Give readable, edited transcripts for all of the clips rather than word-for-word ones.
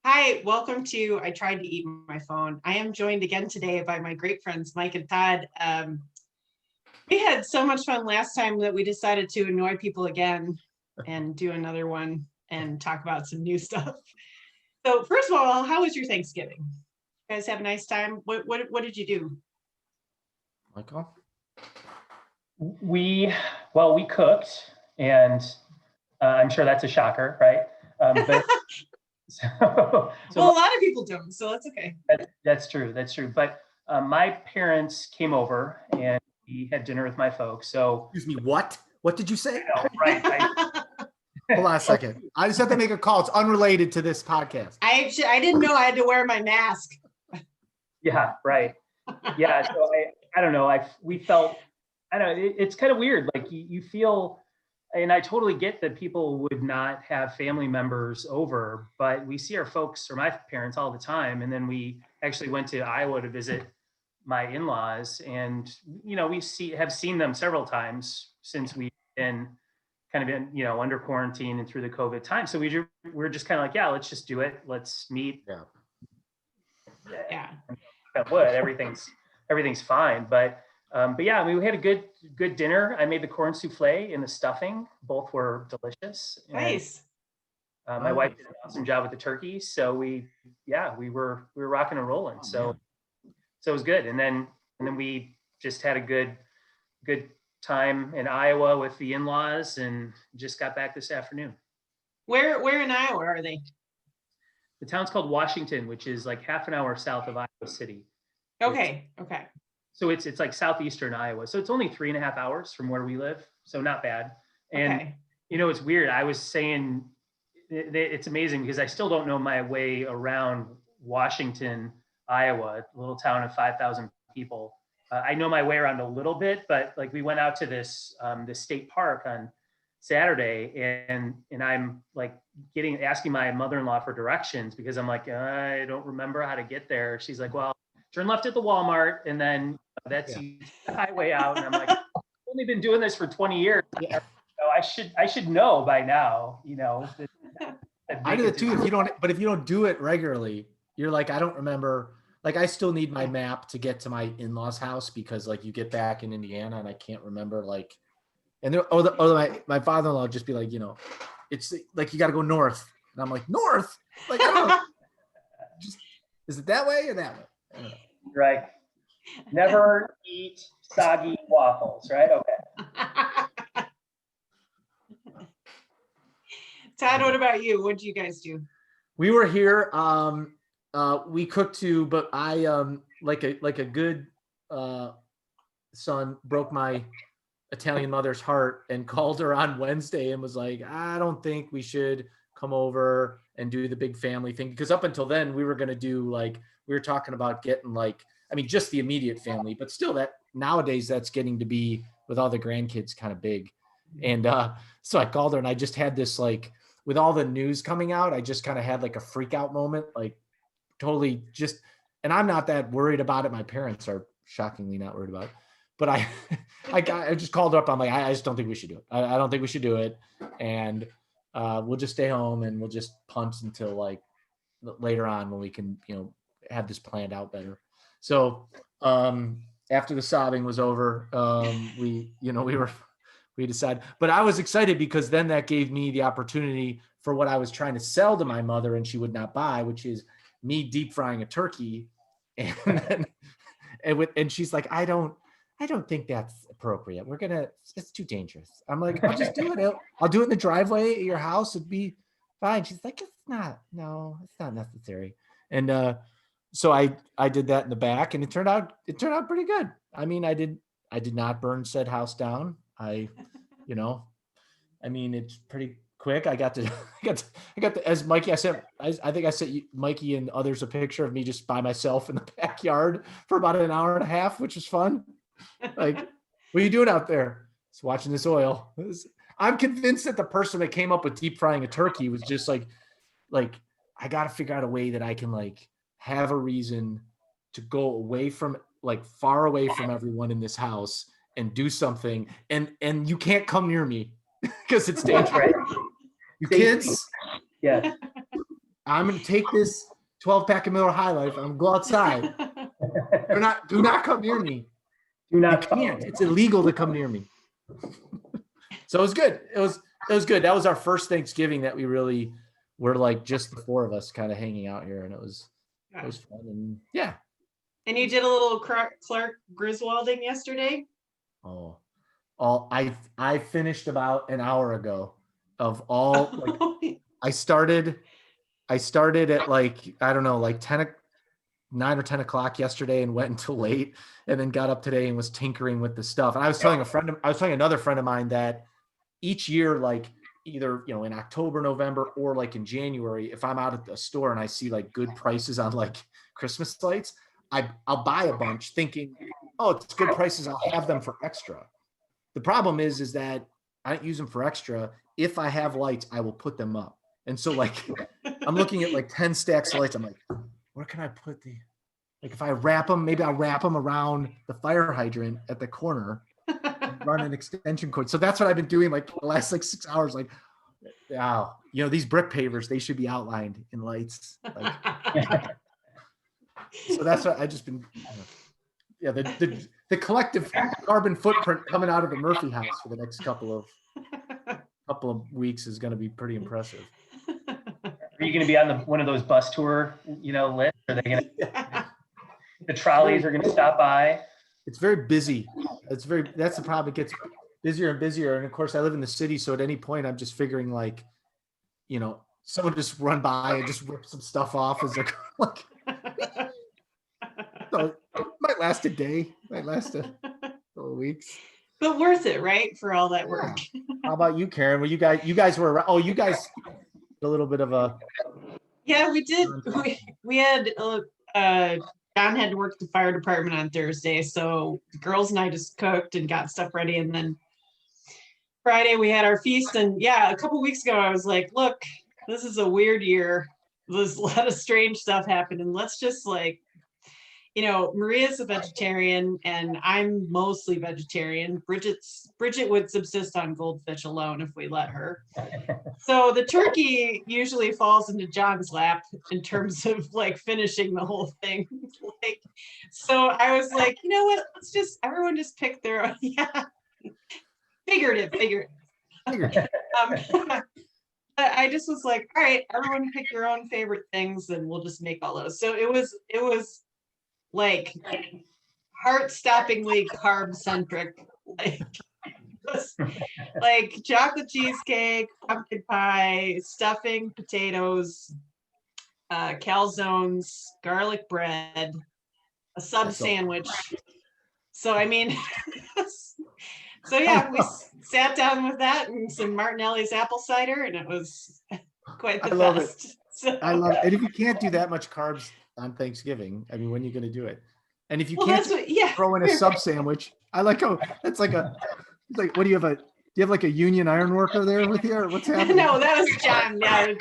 Hi, welcome to I Tried to Eat My Phone. I am joined again today by my great friends, Mike and Todd. We had so much fun last time that we decided to annoy people again and do another one and talk about some new stuff. So first of all, how was your Thanksgiving? You guys have a nice time? What did you do? Michael? We cooked, and I'm sure that's a shocker, right? But so Well, a lot of people don't, so that's okay. that's true. That's true. But my parents came over, and we had dinner with my folks. So Excuse me, what? What did you say? right? Hold on a second. I just have to make a call. It's unrelated to this podcast. I didn't know I had to wear my mask. Yeah, right. Yeah. So I don't know. We felt, I don't know. It's kind of weird. Like you feel. And I totally get that people would not have family members over, but we see our folks or my parents all the time. And then we actually went to Iowa to visit my in-laws, and have seen them several times since we've been kind of in under quarantine and through the COVID time. So we're just kind of like, yeah, let's just do it. Let's meet. Yeah. Everything's fine, but yeah, I mean, we had a good dinner. I made the corn souffle and the stuffing. Both were delicious. Nice. And, my wife did an awesome job with the turkey. So we were rocking and rolling. So it was good. And then we just had a good time in Iowa with the in-laws, and just got back this afternoon. Where in Iowa are they? The town's called Washington, which is like half an hour south of Iowa City. Okay. So it's like southeastern Iowa. So it's only 3.5 hours from where we live. So not bad. And it's weird. I was saying it's amazing because I still don't know my way around Washington, Iowa, a little town of 5,000 people. I know my way around a little bit, but like we went out to this state park on Saturday, and I'm like asking my mother-in-law for directions because I'm like, I don't remember how to get there. She's like, well, turn left at the Walmart, and then that's the highway out. And I'm like, I've only been doing this for 20 years. Yeah. So I should know by now, I do it too. If you don't do it regularly, you're like, I don't remember. Like, I still need my map to get to my in-laws' house because like you get back in Indiana and I can't remember like, and my father-in-law would just be like, it's like, you got to go north. And I'm like, north? Like, I don't know. Is it that way or that way? I don't know. Right. Never eat soggy waffles, right? Okay. Todd, what about you? What did you guys do? We were here. We cooked too, but I like a good son broke my Italian mother's heart and called her on Wednesday and was like, I don't think we should come over and do the big family thing, because up until then we were going to do we were talking about getting just the immediate family, but still that nowadays that's getting to be with all the grandkids kind of big. And so I called her and I just had this with all the news coming out, I just kind of had a freak out moment, totally just, and I'm not that worried about it. My parents are shockingly not worried about it, but I just called her up. I'm like, I just don't think we should do it. I don't think we should do it. And we'll just stay home and we'll just punt until later on when we can, have this planned out better. So after the sobbing was over, we decided, but I was excited because then that gave me the opportunity for what I was trying to sell to my mother and she would not buy, which is me deep frying a turkey. And she's like, I don't think that's appropriate. It's too dangerous. I'm like, I'll just do it. I'll do it in the driveway at your house. It'd be fine. She's like, it's not necessary. And so I did that in the back, and it turned out pretty good. I mean, I did not burn said house down. It's pretty quick. I got to as Mikey, I think I sent you, Mikey and others, a picture of me just by myself in the backyard for about an hour and a half, which was fun. Like, what are you doing out there? Just watching this oil. I'm convinced that the person that came up with deep frying a turkey was just like, I got to figure out a way that I can have a reason to go away from far away from everyone in this house and do something. And you can't come near me because it's dangerous. You kids. Yeah. I'm going to take this 12-pack of Miller High Life. I'm going to go outside. Do not come near me. Do not. You can't. It's illegal to come near me. So it was good. It was good. That was our first Thanksgiving that we really were like just the four of us kind of hanging out here, and it was fun. And yeah. And you did a little Clark Griswolding yesterday? I finished about an hour ago of all like I started at like, I don't know, like 9 or 10 o'clock yesterday and went until late, and then got up today and was tinkering with the stuff. And I was telling another friend of mine that each year, like either, in October, November, or like in January, if I'm out at the store and I see like good prices on like Christmas lights, I'll buy a bunch thinking, oh, it's good prices, I'll have them for extra. The problem is that I don't use them for extra. If I have lights, I will put them up. And so like, I'm looking at like 10 stacks of lights. I'm like, where can I put like if I wrap them, maybe I'll wrap them around the fire hydrant at the corner, run an extension cord. So that's what I've been doing like the last like 6 hours. Like, wow, these brick pavers, they should be outlined in lights. Like, so that's what I just been, the collective carbon footprint coming out of the Murphy house for the next couple of weeks is going to be pretty impressive. Are you going to be on one of those bus tour, lists? Are they going to, the trolleys are going to stop by? It's very busy. That's the problem. It gets busier and busier. And of course I live in the city. So at any point I'm just figuring like, someone just run by and just rip some stuff off as like, so it might last a day, might last a couple of weeks. But worth it, right? For all that work. How about you, Karen? Well, you guys were around. Oh, you guys a little bit of a. Yeah, we did. We had, John had to work at the fire department on Thursday. So the girls and I just cooked and got stuff ready. And then Friday we had our feast. And yeah, a couple weeks ago, I was like, look, this is a weird year. There's a lot of strange stuff happened. And let's just like, Maria's a vegetarian and I'm mostly vegetarian. Bridget would subsist on goldfish alone if we let her. So the turkey usually falls into John's lap in terms of like finishing the whole thing. So I was like, you know what? Everyone just pick their own. Yeah. Figured it. I just was like, all right, everyone pick your own favorite things and we'll just make all those. So it was like heart-stoppingly carb-centric, like chocolate cheesecake, pumpkin pie, stuffing, potatoes, calzones, garlic bread, a sub sandwich. So I mean, so yeah, we sat down with that and some Martinelli's apple cider, and it was quite the best. I love it. And if you can't do that much carbs on Thanksgiving, I mean, when are you going to do it? And if you can't throw in a sub sandwich, I like how that's like what do you have like a union iron worker there with you, or what's happening? No, that was John. Yeah,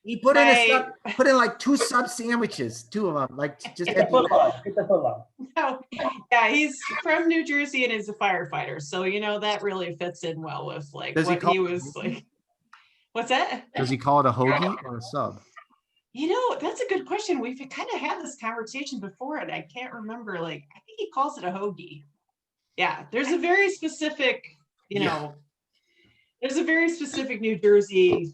he put in like 2 sub sandwiches, 2 of them, like just get the foot long. No, yeah, he's from New Jersey and is a firefighter, so that really fits in well with like what he was like. What's that? Does he call it a hoagie or a sub? That's a good question. We've kind of had this conversation before, and I can't remember. Like, I think he calls it a hoagie. Yeah, there's a very specific, there's a very specific New Jersey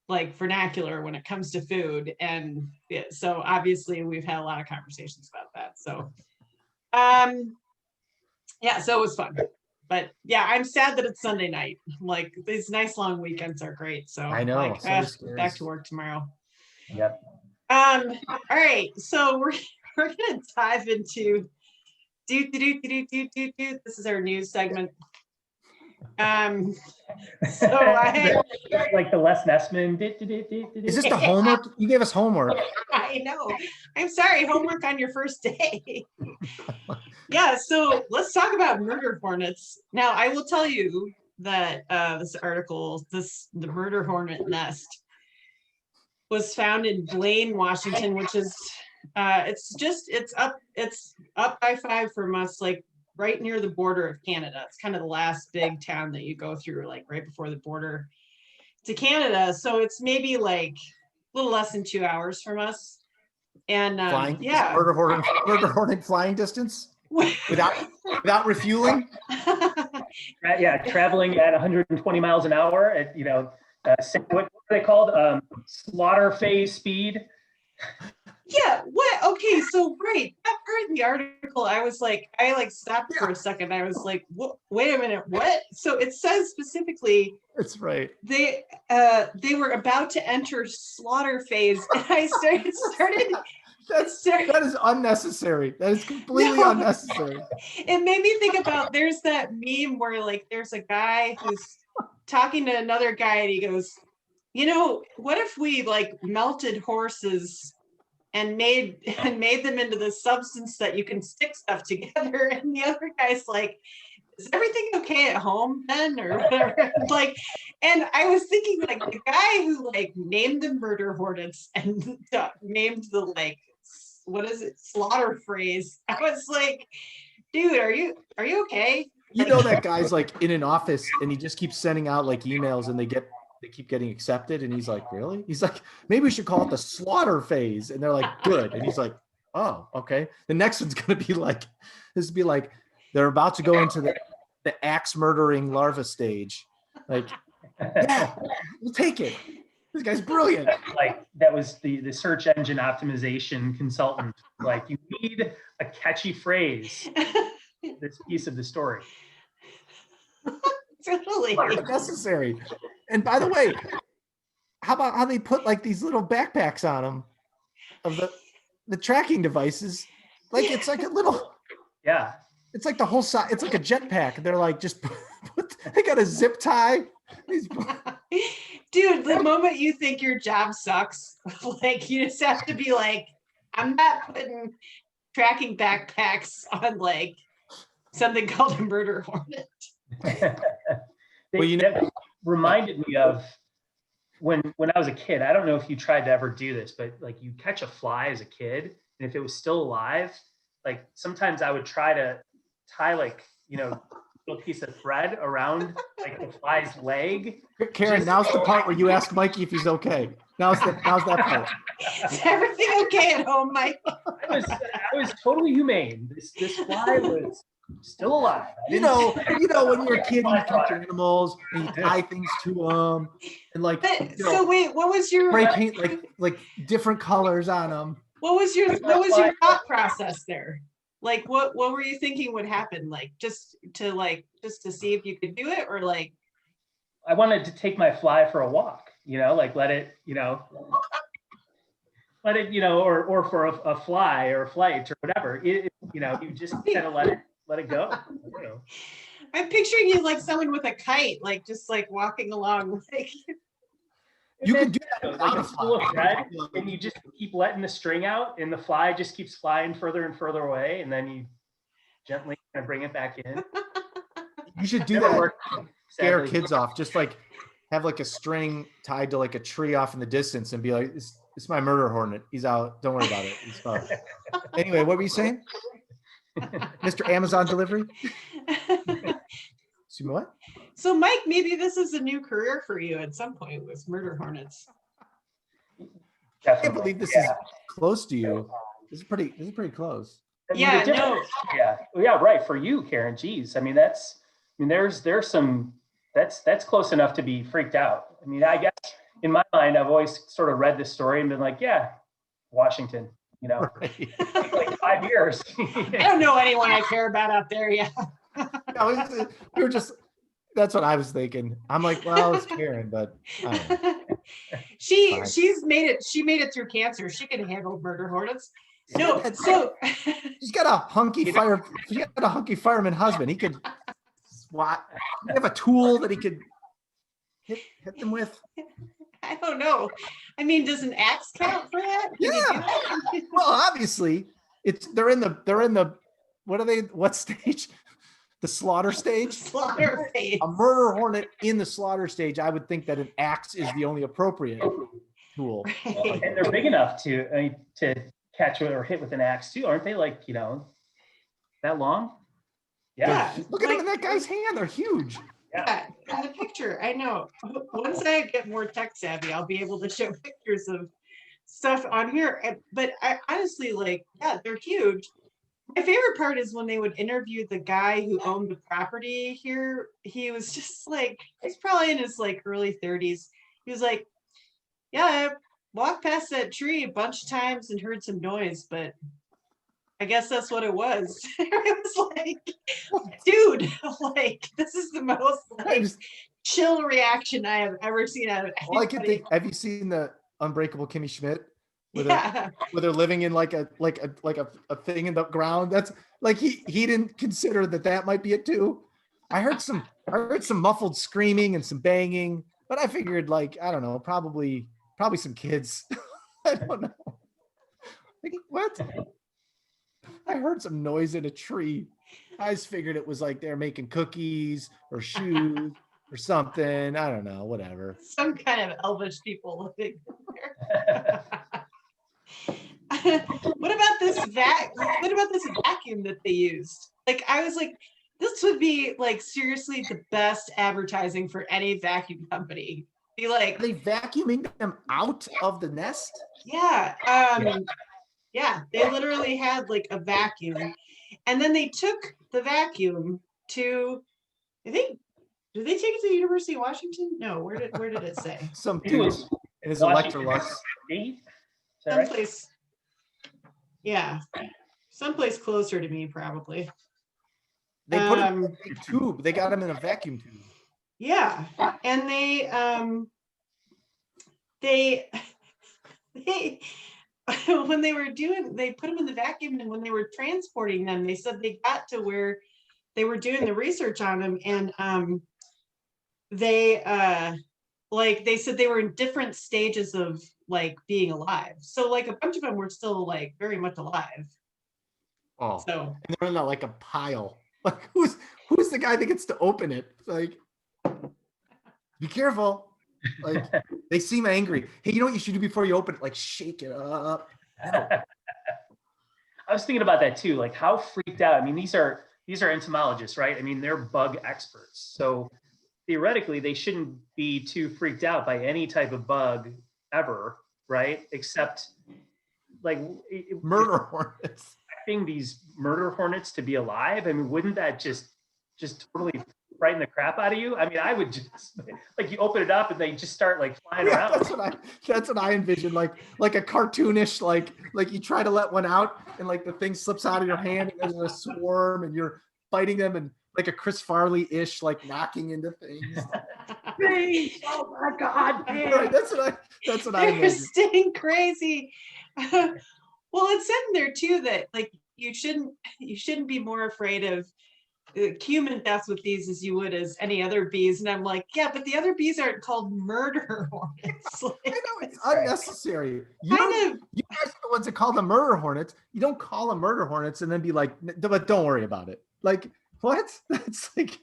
like vernacular when it comes to food, and so obviously we've had a lot of conversations about that. So, yeah, so it was fun. But yeah, I'm sad that it's Sunday night. Like these nice long weekends are great. So I know. Like, back to work tomorrow. Yep. All right, so we're gonna dive into this is our news segment. So I like the Les Nessman. Is this the homework? You gave us homework. I know. I'm sorry, homework on your first day. Yeah, so let's talk about murder hornets. Now, I will tell you that this article, the murder hornet nest, was found in Blaine, Washington, which is it's up by 5 from us, like right near the border of Canada. It's kind of the last big town that you go through, like right before the border to Canada. So it's maybe like little less than 2 hours from us. And Flying, yeah. Murder Hornet flying distance without refueling. Yeah, traveling at 120 miles an hour at, what are they called? Slaughter phase speed. Yeah, what? Okay, so right, that part in the article, I was like, I stopped for a second. I was like, wait a minute, what? So it says specifically That's right. they were about to enter slaughter phase, and I started that is unnecessary. That is completely unnecessary. It made me think about, there's that meme where like there's a guy who's talking to another guy and he goes, what if we like melted horses and made them into the substance that you can stick stuff together? And the other guy's like, is everything okay at home then, or whatever? Like, and I was thinking like the guy who like named the Murder Hornets and named the like, what is it, slaughter phrase. I was like, dude, are you okay? That guy's like in an office and he just keeps sending out like emails and they keep getting accepted. And he's like, really? He's like, maybe we should call it the slaughter phase. And they're like, good. And he's like, oh, okay. The next one's going to be like, they're about to go into the axe murdering larva stage. Like, yeah, we'll take it. This guy's brilliant. Like that was the search engine optimization consultant. Like, you need a catchy phrase. This piece of the story. Totally necessary. And by the way, how about how they put like these little backpacks on them of the tracking devices? Like it's like a little. Yeah. It's like the whole side. It's like a jetpack. They're like just they got a zip tie. Dude, the moment you think your job sucks, like you just have to be like, I'm not putting tracking backpacks on like something called a Murder Hornet. That reminded me of when I was a kid. I don't know if you tried to ever do this, but like you catch a fly as a kid, and if it was still alive, like sometimes I would try to tie like, a little piece of thread around like the fly's leg. Karen, now's the part where you ask Mikey if he's okay. Now's that part. Is everything okay at home, Mike? I was totally humane. This fly was still alive. When you're a kid, you catch animals and you tie things to them, and like. So wait, what was your spray paint like different colors on them? What was your thought process there? Like, what were you thinking would happen? Like, just to see if you could do it, or like. I wanted to take my fly for a walk. Like let it, or for a fly or a flight or whatever. You just kind of let it go. I'm picturing you like someone with a kite, like just like walking along. Like you can do that like a spool of thread, and you just keep letting the string out, and the fly just keeps flying further and further away, and then you gently kind of bring it back in. You should do that. Scare kids off. Just like have like a string tied to like a tree off in the distance, and be like, "It's my Murder Hornet. He's out. Don't worry about it. He's fine." Anyway, what were you saying? Mr. Amazon delivery? See what? So, Mike, maybe this is a new career for you at some point with Murder Hornets. I can't believe this is close to you. This is pretty close. Yeah, no. Yeah, right. For you, Karen. Geez, there's some. That's close enough to be freaked out. I guess in my mind, I've always sort of read this story and been like, yeah, Washington. Right. Like 5 years. I don't know anyone I care about out there yet. We were just. That's what I was thinking. I'm like, well, it's Karen, but I don't know. She's made it. She made it through cancer. She can handle Murder Hornets. No, so she's got a hunky fireman husband. He could SWAT. You have a tool that he could hit them with. I don't know. Does an axe count for that? Yeah. Well, obviously, they're in the what stage? The slaughter stage? Slaughter phase. A murder hornet in the slaughter stage, I would think that an axe is the only appropriate tool. Right. And they're big enough to catch or hit with an axe too, aren't they? Like, that long? Yeah. Look at them in that guy's hand. They're huge. Yeah, in the picture, I know. Once I get more tech savvy, I'll be able to show pictures of stuff on here. But I honestly, like, yeah, they're huge. My favorite part is when they would interview the guy who owned the property here. He was just like, he's probably in his like early 30s. He was like, yeah, I walked past that tree a bunch of times and heard some noise, but I guess that's what it was. It was like, dude, like, this is the most like chill reaction I have ever seen out of anybody. All I can think, have you seen the Unbreakable Kimmy Schmidt? Yeah. Where they're living in like a thing in the ground. That's like he didn't consider that might be it too. I heard some muffled screaming and some banging, but I figured like, I don't know, probably some kids. I don't know. Like, what? I heard some noise in a tree. I just figured it was like they're making cookies or shoes or something. I don't know, whatever. Some kind of elvish people living there. What about this vacuum that they used? Like, I was like, this would be like seriously the best advertising for any vacuum company. Be like, are they vacuuming them out of the nest? Yeah. Yeah, they literally had like a vacuum, and then they took the vacuum to, I think, did they take it to the University of Washington? No, where did it say? Some dude in his Electrolux. Someplace. Yeah, someplace closer to me, probably. They put him in a tube. They got him in a vacuum tube. Yeah, and they when they put them in the vacuum, and when they were transporting them, they said they got to where they were doing the research on them, and they said they were in different stages of like being alive. So like a bunch of them were still like very much alive. Oh, so and they're in like a pile. Like who's the guy that gets to open it? Like, be careful. Like, they seem angry. Hey, you know what you should do before you open it? Like, shake it up. I was thinking about that too. Like, how freaked out. I mean, these are entomologists, right? I mean, they're bug experts. So theoretically, they shouldn't be too freaked out by any type of bug ever, right? Except like murder hornets. Expecting these murder hornets to be alive. I mean, wouldn't that just totally frighten the crap out of you? I mean, I would just like, you open it up and they just start like flying around. That's what I envision. Like a cartoonish, like you try to let one out and like the thing slips out of your hand and there's a swarm and you're fighting them, and like a Chris Farley-ish, like knocking into things. Please, oh my God. Right, that's what I envision. They're staying crazy. Well, it said in there too that like you shouldn't be more afraid of human death with these as you would as any other bees. And I'm like, yeah, but the other bees aren't called murder hornets. Like, I know, it's unnecessary. You guys are the ones that call them murder hornets. You don't call them murder hornets and then be like, but don't worry about it. Like, what? That's like,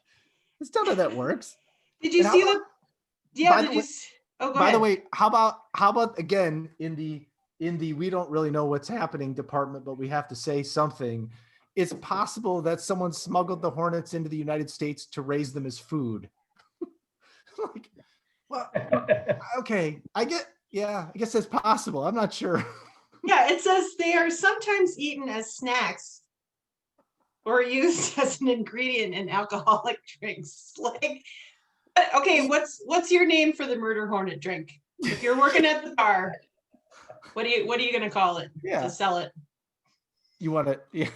that's not how that works. Did you see the? Yeah. By the way, how about again in the we don't really know what's happening department, but we have to say something. It's possible that someone smuggled the hornets into the United States to raise them as food. Like, well, okay, I guess that's possible. I'm not sure. Yeah, it says they are sometimes eaten as snacks or used as an ingredient in alcoholic drinks. Like, okay, what's your name for the murder hornet drink? If you're working at the bar, what are you gonna call it? Yeah. To sell it. You want to? Yeah.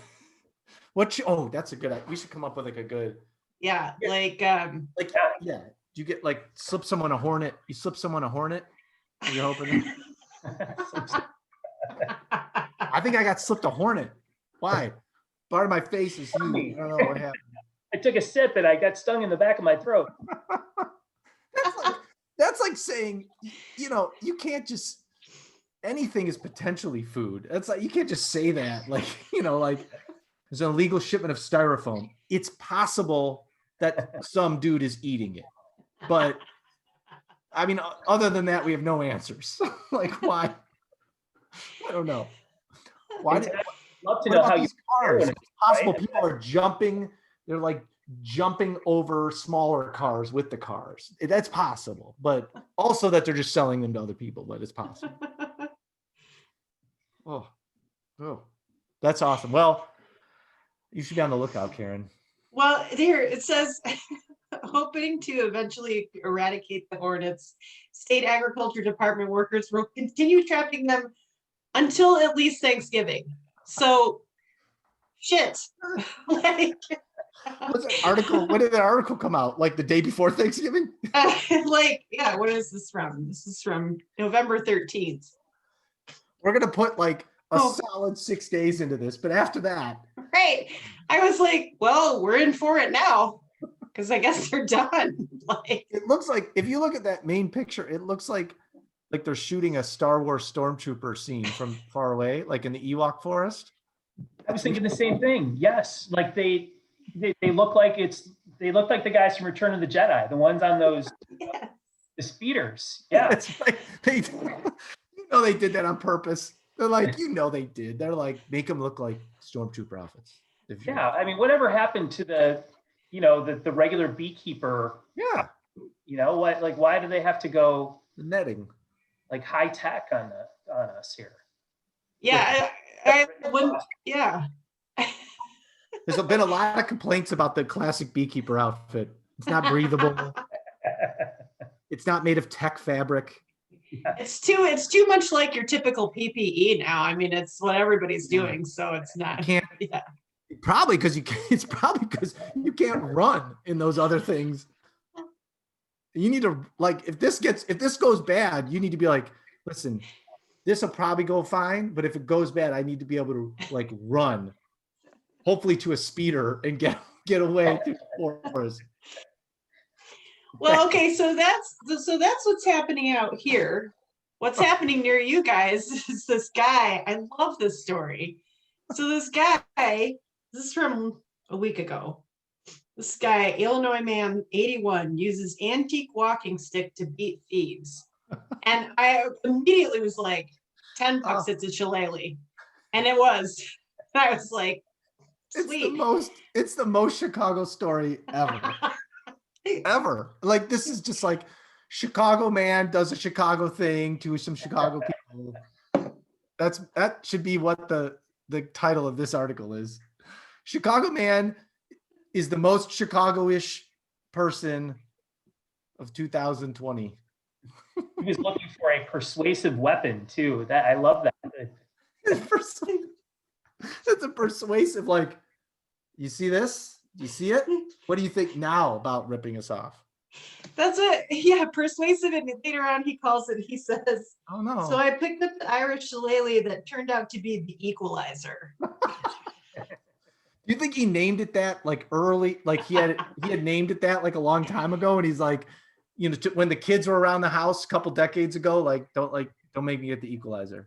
That's a good idea. We should come up with like a good. Yeah, like yeah. You get like slip someone a hornet. You slip someone a hornet. And you're hoping. I think I got slipped a hornet. Why? Part of my face is huge. I don't know what happened. I took a sip and I got stung in the back of my throat. That's like saying, you can't just. Anything is potentially food. That's like, you can't just say that. Like, like there's an illegal shipment of styrofoam. It's possible that some dude is eating it, but I mean, other than that, we have no answers. Like, why? I don't know. Why? I'd love to know how these cars? It's possible people are jumping. They're like jumping over smaller cars with the cars. That's possible, but also that they're just selling them to other people. But it's possible. Oh, that's awesome. Well, you should be on the lookout, Karen. Well, here it says, hoping to eventually eradicate the hornets, state agriculture department workers will continue trapping them until at least Thanksgiving. So, shit. Like, What's that article? When did that article come out? Like the day before Thanksgiving? like, yeah, what is this from? This is from November 13th. We're gonna put like a Oh. solid 6 days into this, but after that, Right. I was like, well, we're in for it now. Because I guess they're done. Like, it looks like if you look at that main picture, it looks like they're shooting a Star Wars stormtrooper scene from far away, like in the Ewok forest. I was thinking the same thing. Yes, like they look like the guys from Return of the Jedi, the ones on those yeah. the speeders. Yeah, It's like they did that on purpose. They're like, they did. They're like, make them look like stormtrooper outfits. yeah. I mean, whatever happened to the regular beekeeper? Yeah. What? Like, why do they have to go The netting? like high tech on us here? Yeah. I wouldn't, yeah. There's been a lot of complaints about the classic beekeeper outfit. It's not breathable. It's not made of tech fabric. It's too much like your typical PPE now. I mean, it's what everybody's doing, so it's not. You can't. Yeah. Probably because it's probably because you can't run in those other things. You need to, like, if this goes bad, you need to be like, listen, this will probably go fine, but if it goes bad, I need to be able to like run, hopefully to a speeder and get away through the forest. Well, okay, so that's what's happening out here. What's happening near you guys is this guy. I love this story. So this guy, this is from a week ago. This guy, Illinois man, 81, uses antique walking stick to beat thieves. And I immediately was like, $10, it's a shillelagh. And it was. I was like, sweet. It's the most Chicago story ever. Ever. Like, this is just like Chicago man does a Chicago thing to some Chicago people. That should be what the title of this article is. Chicago man is the most Chicago-ish person of 2020. He was looking for a persuasive weapon too. That I love that. It's a persuasive, like, you see this? Do you see it? What do you think now about ripping us off? That's it. Yeah, persuasive. And later on, he calls it, he says, oh no. So I picked up the Irish shillelagh that turned out to be the equalizer. Do you think he named it that like early? Like he had named it that like a long time ago, and he's like, when the kids were around the house a couple decades ago, like don't make me get the equalizer.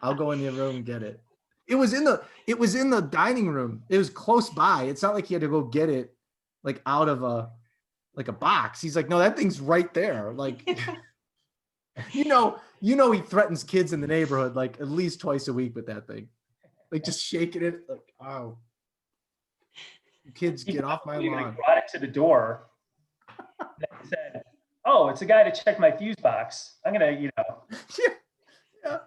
I'll go in the room and get it. It was in the dining room. It was close by. It's not like he had to go get it like out of a box. He's like, no, that thing's right there. Like, he threatens kids in the neighborhood like at least twice a week with that thing. Like just shaking it like, oh. Kids, get off my lawn. Brought it to the door. And said, "Oh, it's a guy to check my fuse box. I'm gonna, Yeah.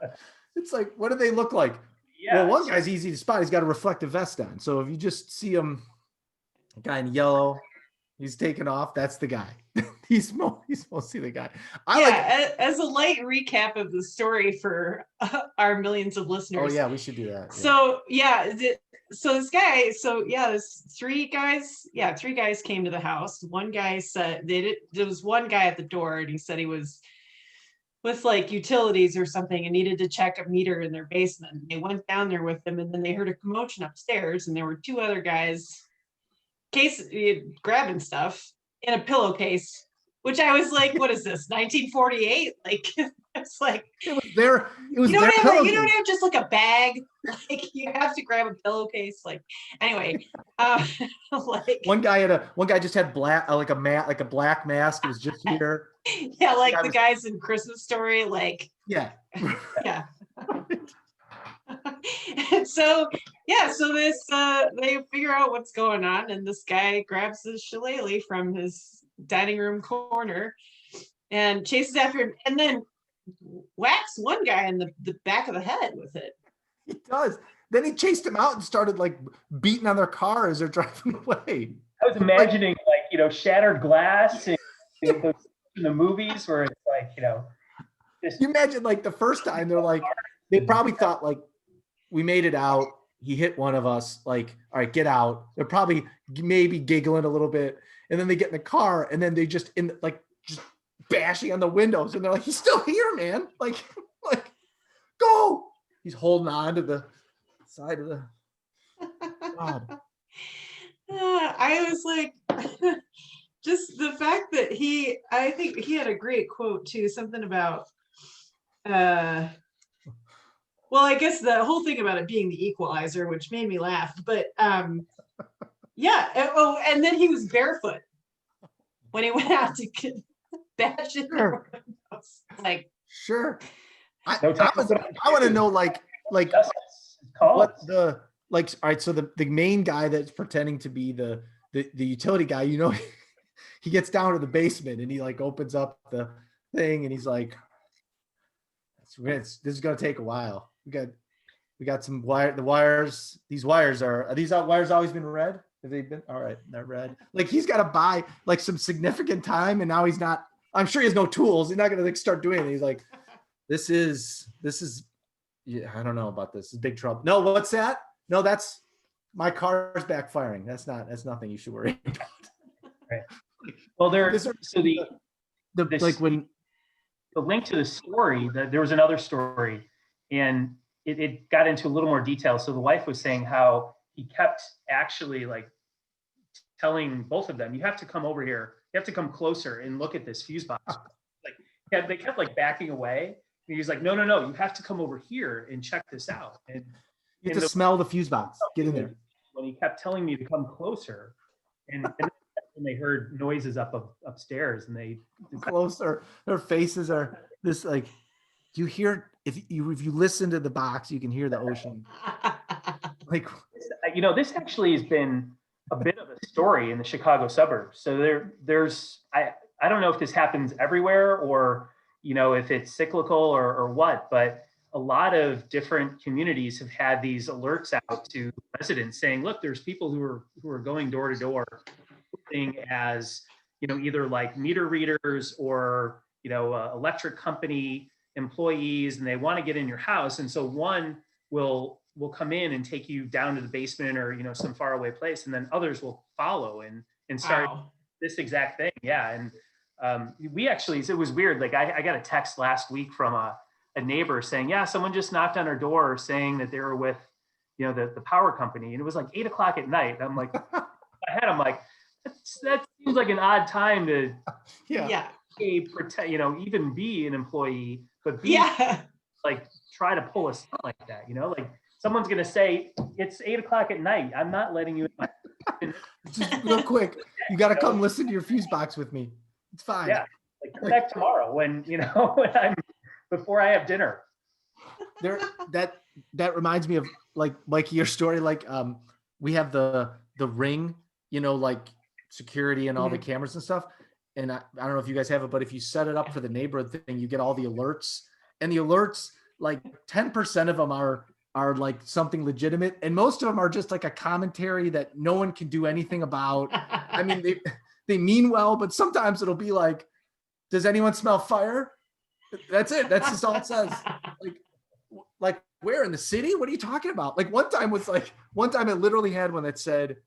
It's like, what do they look like? Yeah. Well, one guy's easy to spot. He's got a reflective vest on. So if you just see him, a guy in yellow, he's taking off. That's the guy. he's mostly the guy. As a light recap of the story for our millions of listeners. Oh yeah, we should do that. Three guys came to the house. One guy said there was one guy at the door, and he said he was with like utilities or something and needed to check a meter in their basement. They went down there with them, and then they heard a commotion upstairs, and there were two other guys grabbing stuff in a pillowcase, which I was like, what is this, 1948? Like, it's like, it was there. You don't have just like a bag. Like, you have to grab a pillowcase. Like, anyway, like one guy just had black, like a black mask. It was just here. Yeah, like the guys in Christmas Story. Like, yeah, yeah. And so this they figure out what's going on, and this guy grabs his shillelagh from his dining room corner and chases after him. And then whacks one guy in the back of the head with it. He does. Then he chased him out and started like beating on their car as they're driving away. I was imagining shattered glass in the movies where it's like, you imagine like the first time they're like, they probably thought like, we made it out. He hit one of us, like, all right, get out. They're probably maybe giggling a little bit. And then they get in the car and then they just just bashing on the windows. And they're like, he's still here, man. Like, go. He's holding on to the side of the God. I was like, just the fact that I think he had a great quote too, something about, well, I guess the whole thing about it being the equalizer, which made me laugh, but yeah. Oh, and then he was barefoot when he went out to bash in the windows. Like, sure. I want to know like what the, like, all right, so the main guy that's pretending to be the utility guy, he gets down to the basement and he like opens up the thing and he's like, this is gonna take a while. We got some wire. The wires. These wires are these wires always been red? Have they been? All right, they're red. Like he's got to buy like some significant time, and now he's not. I'm sure he has no tools. He's not gonna like start doing it. He's like, this is. Yeah, I don't know about this. This is big trouble. No, what's that? No, that's my car's backfiring. That's nothing you should worry about. Right. Well, the link to the story, there was another story, and it got into a little more detail. So the wife was saying how he kept actually like telling both of them, you have to come over here. You have to come closer and look at this fuse box. Like they kept like backing away. And he was like, no, you have to come over here and check this out. And you have to smell the fuse box. Get in there. When he kept telling me to come closer, and they heard noises upstairs, and they closer. Their faces are this like. Do you hear? If you listen to the box, you can hear the ocean. Like, this actually has been a bit of a story in the Chicago suburbs. So there's I don't know if this happens everywhere or if it's cyclical or what, but a lot of different communities have had these alerts out to residents saying, look, there's people who are going door to door as either like meter readers or electric company employees, and they want to get in your house, and so one will come in and take you down to the basement or some faraway place, and then others will follow and start this exact thing. And we actually, it was weird, like I got a text last week from a neighbor saying, yeah, someone just knocked on our door saying that they were with the power company, and it was like 8 o'clock at night. I'm like, I'm like, that seems like an odd time to even be an employee, but like try to pull a stunt like that, like someone's gonna say it's 8 o'clock at night, I'm not letting you in. Just real quick, you got to come listen to your fuse box with me. It's fine. Yeah, like come back tomorrow when when before I have dinner. That reminds me of like your story. Like we have the ring, like security and all the cameras and stuff. And I don't know if you guys have it, but if you set it up for the neighborhood thing, you get all the alerts, and the alerts, like 10% of them are like something legitimate. And most of them are just like a commentary that no one can do anything about. I mean, they mean well, but sometimes it'll be like, does anyone smell fire? That's it. That's just all it says. Like where in the city? What are you talking about? Like one time it literally had one that said,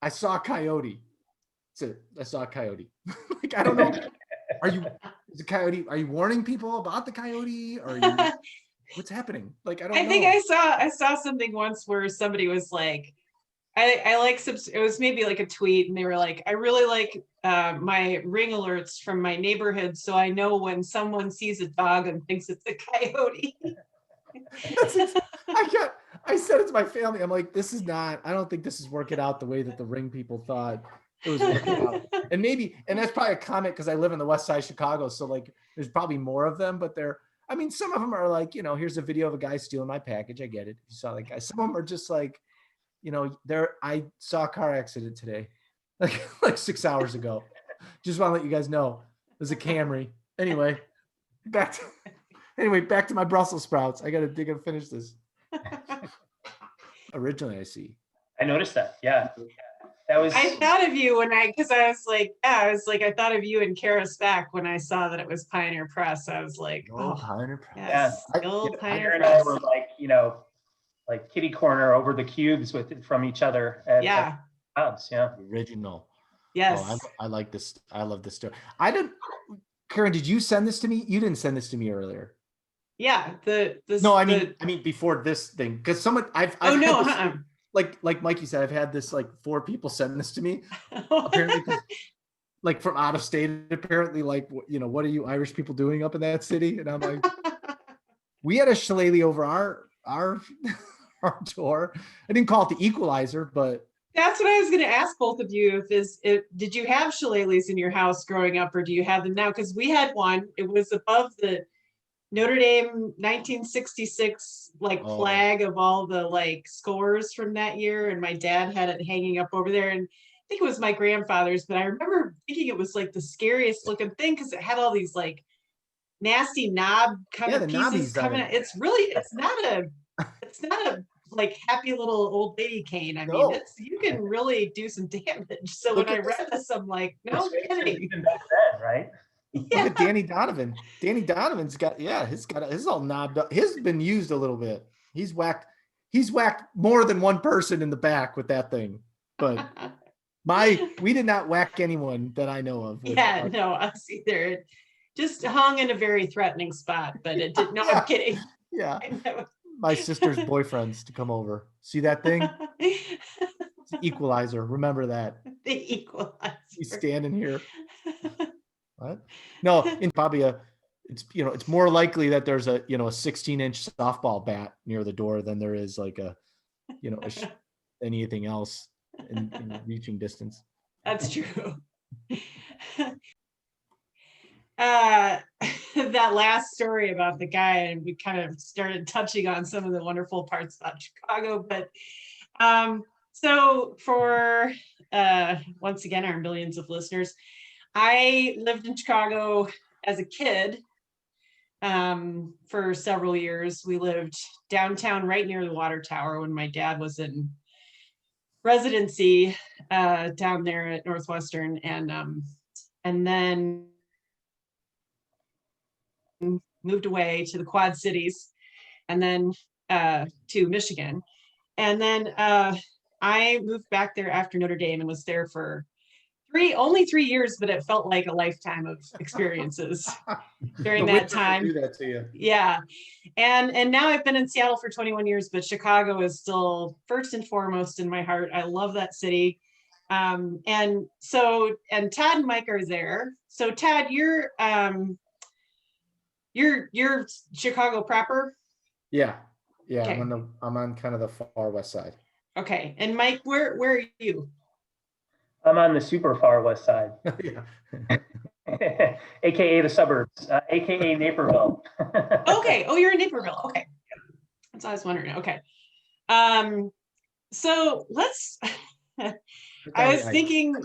I saw a coyote. I saw a coyote. Like, I don't know. Is a coyote? Are you warning people about the coyote? Or what's happening? Like, I don't know. I think I saw something once where somebody was like, I like, it was maybe like a tweet, and they were like, I really like my ring alerts from my neighborhood, so I know when someone sees a dog and thinks it's a coyote. I said it to my family. I'm like, I don't think this is working out the way that the ring people thought it was working out. And that's probably a comment because I live in the west side of Chicago. So like, there's probably more of them, but some of them are like, here's a video of a guy stealing my package. I get it. You saw that guy. Some of them are just like, I saw a car accident today, like 6 hours ago. Just want to let you guys know. It was a Camry. Anyway, back to Anyway, back to my Brussels sprouts. I gotta finish this. Originally, I see. I noticed that. Yeah. That was. I thought of you because I was like, I thought of you and Kara Spack when I saw that it was Pioneer Press. I was like, Pioneer Press. Yes, Yeah. Pioneer and Press. I were like kitty corner over the cubes from each other. At jobs. Yeah. Original. Yes. Oh, I like this. I love this story. Karen, did you send this to me? You didn't send this to me earlier. Yeah. I mean before this thing, because someone like Mikey said, I've had this like 4 people send this to me. Apparently, like from out of state. Apparently, like what are you Irish people doing up in that city? And I'm like, we had a shillelagh over our door. I didn't call it the Equalizer, but that's what I was going to ask both of you. Did you have shillelaghs in your house growing up, or do you have them now? Because we had one. It was above the Notre Dame 1966 flag of all the scores from that year, and my dad had it hanging up over there. And I think it was my grandfather's, but I remember thinking it was like the scariest looking thing because it had all these nasty knob kind of pieces coming out. It's not a happy little old lady cane. I mean, you can really do some damage. So when I read this, I'm like, no kidding. Even back then, right? Yeah. Look at Danny Donovan. Danny Donovan's got his all knobbed up. His been used a little bit. He's whacked more than one person in the back with that thing. But we did not whack anyone that I know of. No, us either. It just hung in a very threatening spot, but it did not. I'm kidding. Yeah. My sister's boyfriends to come over. See that thing? It's the Equalizer. Remember that. The Equalizer. He's standing here. What? No, in probably it's more likely that there's a 16-inch softball bat near the door than there is anything else in reaching distance. That's true. That last story about the guy, and we kind of started touching on some of the wonderful parts about Chicago, but so for once again our millions of listeners, I lived in Chicago as a kid for several years. We lived downtown right near the water tower when my dad was in residency down there at Northwestern, and then moved away to the Quad Cities, and then to Michigan. And then I moved back there after Notre Dame and was there for only 3 years, but it felt like a lifetime of experiences during that time. Do that to you. Yeah. And now I've been in Seattle for 21 years, but Chicago is still first and foremost in my heart. I love that city. And Todd and Mike are there. So Todd, you're Chicago proper? Yeah. Okay. I'm on kind of the far west side. Okay. And Mike, where are you? I'm on the super far west side. Yeah. AKA the suburbs, AKA Naperville. Okay. Oh, you're in Naperville. Okay. That's what I was wondering. Okay. So let's I was thinking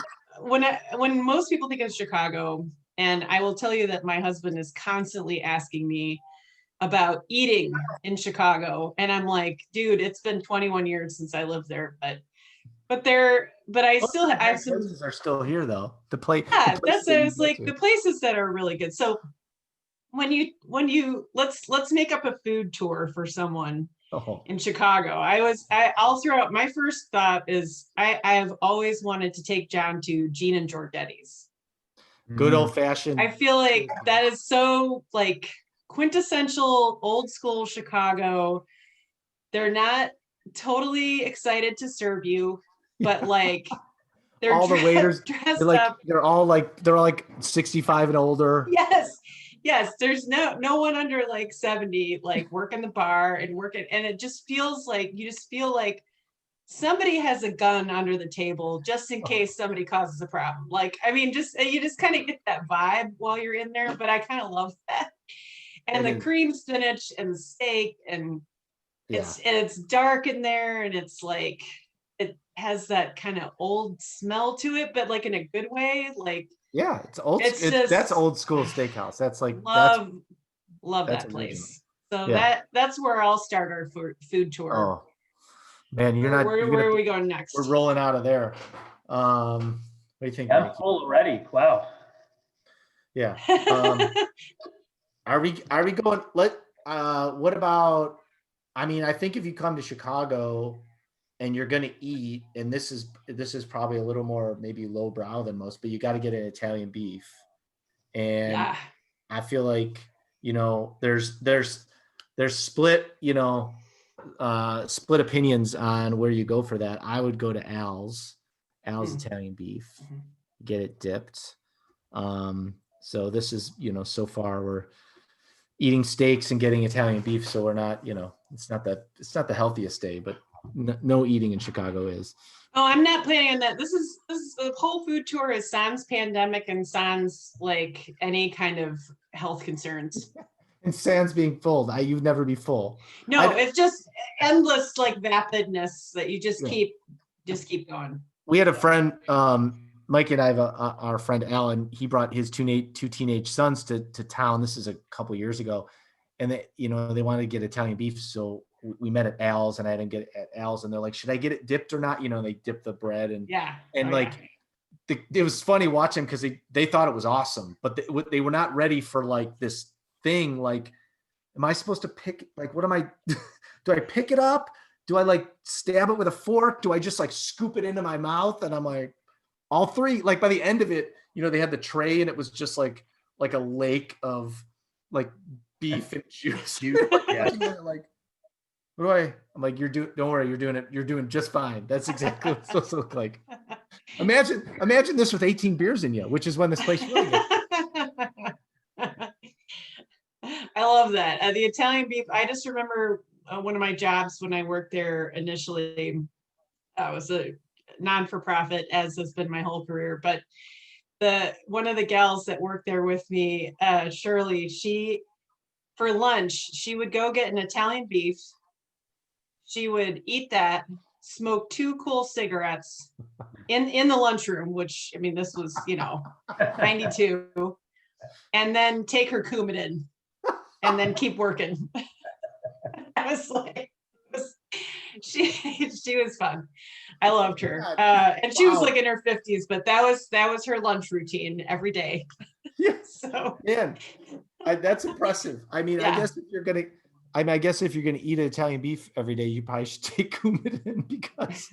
when most people think of Chicago, and I will tell you that my husband is constantly asking me about eating in Chicago, and I'm like, dude, it's been 21 years since I lived there, but I still have some places are still here though. that's what I was like, the places that are really good. So when you let's make up a food tour for someone in Chicago. I'll throw out my first thought is I have always wanted to take John to Gene and Giordetti's. Good old fashioned. I feel like that is so quintessential old school Chicago. They're not totally excited to serve you, but they're all the waiters dressed up. They're all 65 and older. Yes. There's no one under 70 working the bar and working, and it just feels like you just feel like somebody has a gun under the table just in case somebody causes a problem. You just kind of get that vibe while you're in there, but I kind of love that. And the cream spinach and the steak, and it's dark in there, and it's it has that kind of old smell to it, but in a good way. It's old. That's old school steakhouse. That's Love That's that original. place. So Yeah. that's where I'll start our food tour. Oh man, Where are we going next? We're rolling out of there. What do you think, I'm Mikey? full already. Wow. Yeah. Are we going? What about? I mean, I think if you come to Chicago and you're gonna eat, and this is probably a little more maybe lowbrow than most, but you got to get an Italian beef. And yeah. I feel like, you know, there's split, you know, split opinions on where you go for that. I would go to Al's Italian beef, get it dipped. So this is, you know, so far we're eating steaks and getting Italian beef. So we're not, you know, it's not the healthiest day, but no eating in Chicago is. Oh, I'm not planning on that. This is the whole food tour is sans pandemic and sans like any kind of health concerns. And sans being full. You'd never be full. No, it's just endless like vapidness that you just keep going. We had a friend, Mike and I have our friend Alan. He brought his two teenage sons to town. This is a couple years ago, and they, you know, they wanted to get Italian beef, so we met at Al's, and I didn't get it at Al's, and they're like, "Should I get it dipped or not?" You know, they dip the bread and it was funny watching because they thought it was awesome, but they were not ready for like this thing. Like, am I supposed to pick? Like, what am I? Do I pick it up? Do I like stab it with a fork? Do I just like scoop it into my mouth? And I'm like, all three. Like by the end of it, you know, they had the tray and it was just like a lake of like beef and juice. Yeah. Like, what do I'm like, don't worry, you're doing just fine. That's exactly what it's supposed to look like. Imagine this with 18 beers in you, which is when this place really gets. I love that. The Italian beef, I just remember one of my jobs when I worked there initially, I was a non-for-profit, as has been my whole career, but one of the gals that worked there with me, Shirley, for lunch, she would go get an Italian beef. She would eat that, smoke 2 cool cigarettes in the lunchroom, which, I mean, this was, you know, 92, and then take her Coumadin and then keep working. I was like, she was fun. I loved her. And she was like in her 50s, but that was her lunch routine every day. Yes. So man, that's impressive. I mean, I guess if you're gonna eat an Italian beef every day, you probably should take Coumadin because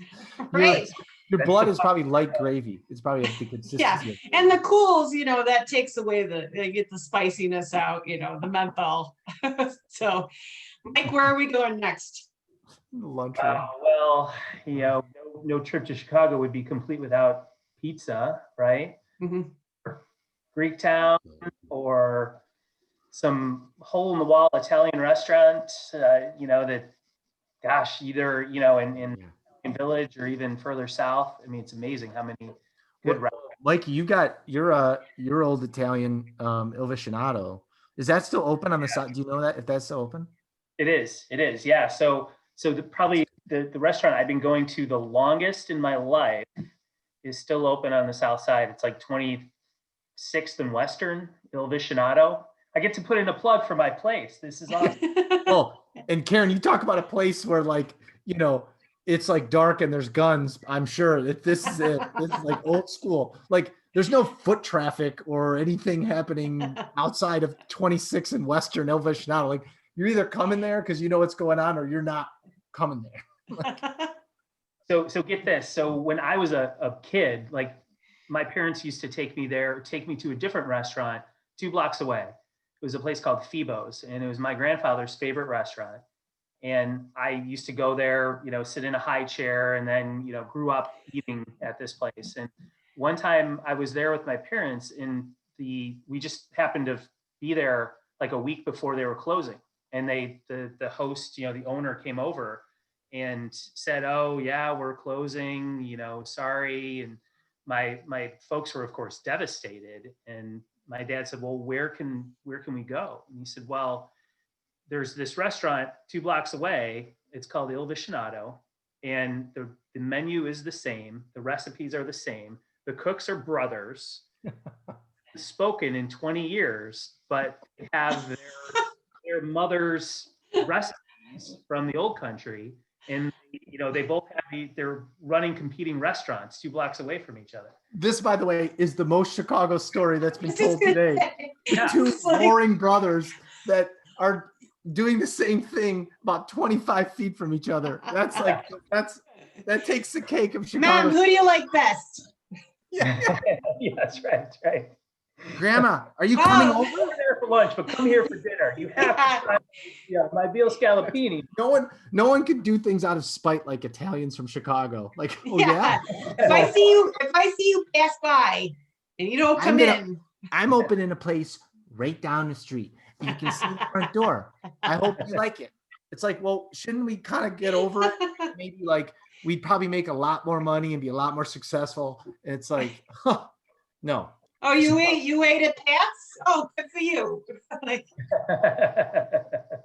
your blood is probably light gravy. It's probably the consistency. Yeah, and the cools, you know, that takes away they get the spiciness out, you know, the menthol. So, Mike, where are we going next? Lunchroom. Well, you know, no trip to Chicago would be complete without pizza, right? Mm-hmm. Greektown or some hole-in-the-wall Italian restaurant, you know, that, gosh, either, you know, in Village or even further south. I mean, it's amazing how many good restaurants. Mikey, you got your old Italian Il Vicinato. Is that still open on the side? Do you know if that's still open? It is. Yeah. So probably the restaurant I've been going to the longest in my life is still open on the south side. It's like 26th and Western, Il Vicinato. I get to put in a plug for my place. This is awesome. Oh, and Karen, you talk about a place where, like, you know, it's like dark and there's guns. I'm sure that this is it. This is like old school. Like, there's no foot traffic or anything happening outside of 26 and Western Il Vicinato. Like, you're either coming there because you know what's going on, or you're not coming there. Like, so get this. So when I was a kid, like, my parents used to take me to a different restaurant 2 blocks away. It was a place called Phoebo's, and it was my grandfather's favorite restaurant. And I used to go there, you know, sit in a high chair, and then, you know, grew up eating at this place. And one time I was there with my parents, and we just happened to be there like a week before they were closing. And the host, you know, the owner came over and said, "Oh yeah, we're closing, you know, sorry." And my folks were, of course, devastated. And my dad said, "Well, where can we go?" And he said, "Well, there's this restaurant 2 blocks away. It's called Il Vicinato, and the menu is the same. The recipes are the same. The cooks are brothers, spoken in 20 years, but they have their mother's recipes from the old country. And, they both have they're running competing restaurants 2 blocks away from each other. This, by the way, is the most Chicago story that's been I was just told gonna today. say, Yeah. Two It's like- warring brothers that are doing the same thing about 25 feet from each other. That takes the cake of Chicago. Mom, who do you like best? Yeah. Yes, right. Grandma, are you Oh. coming Over over? there for lunch, but come here for dinner. You have to try my veal scallopini. No one could do things out of spite like Italians from Chicago. Like, oh yeah, If I see you pass by and you don't come in, I'm opening a place right down the street. You can see the front door. I hope you like it. It's like, well, shouldn't we kind of get over it? Maybe like we'd probably make a lot more money and be a lot more successful. And it's like, no. oh, you ate at Pat's? Oh, good for you. Like,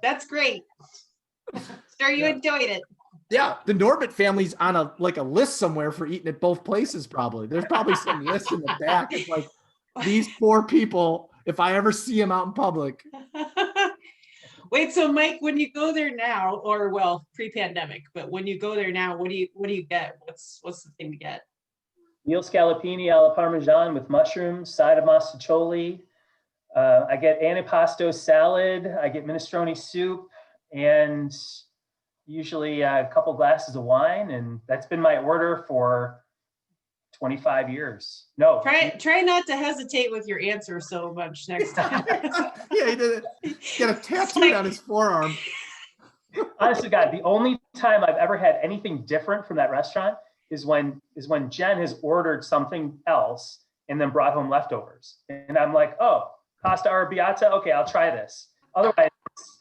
that's great. Sure, you enjoyed it. Yeah, the Norbit family's on a list somewhere for eating at both places. Probably there's probably some list in the back. It's like these 4 people. If I ever see them out in public, Wait, so Mike, when you go there now, or well, pre-pandemic, but when you go there now, what do you get? What's the thing to get? Veal scallopini alla parmesan with mushrooms, side of mostaccioli. I get antipasto salad. I get minestrone soup, and usually a couple glasses of wine. And that's been my order for 25 years. No. Try not to hesitate with your answer so much next time. yeah, he did it. He got a tattoo on his forearm. Honestly, God, the only time I've ever had anything different from that restaurant is when Jen has ordered something else and then brought home leftovers. And I'm like, oh, pasta arrabbiata? Okay, I'll try this. Otherwise,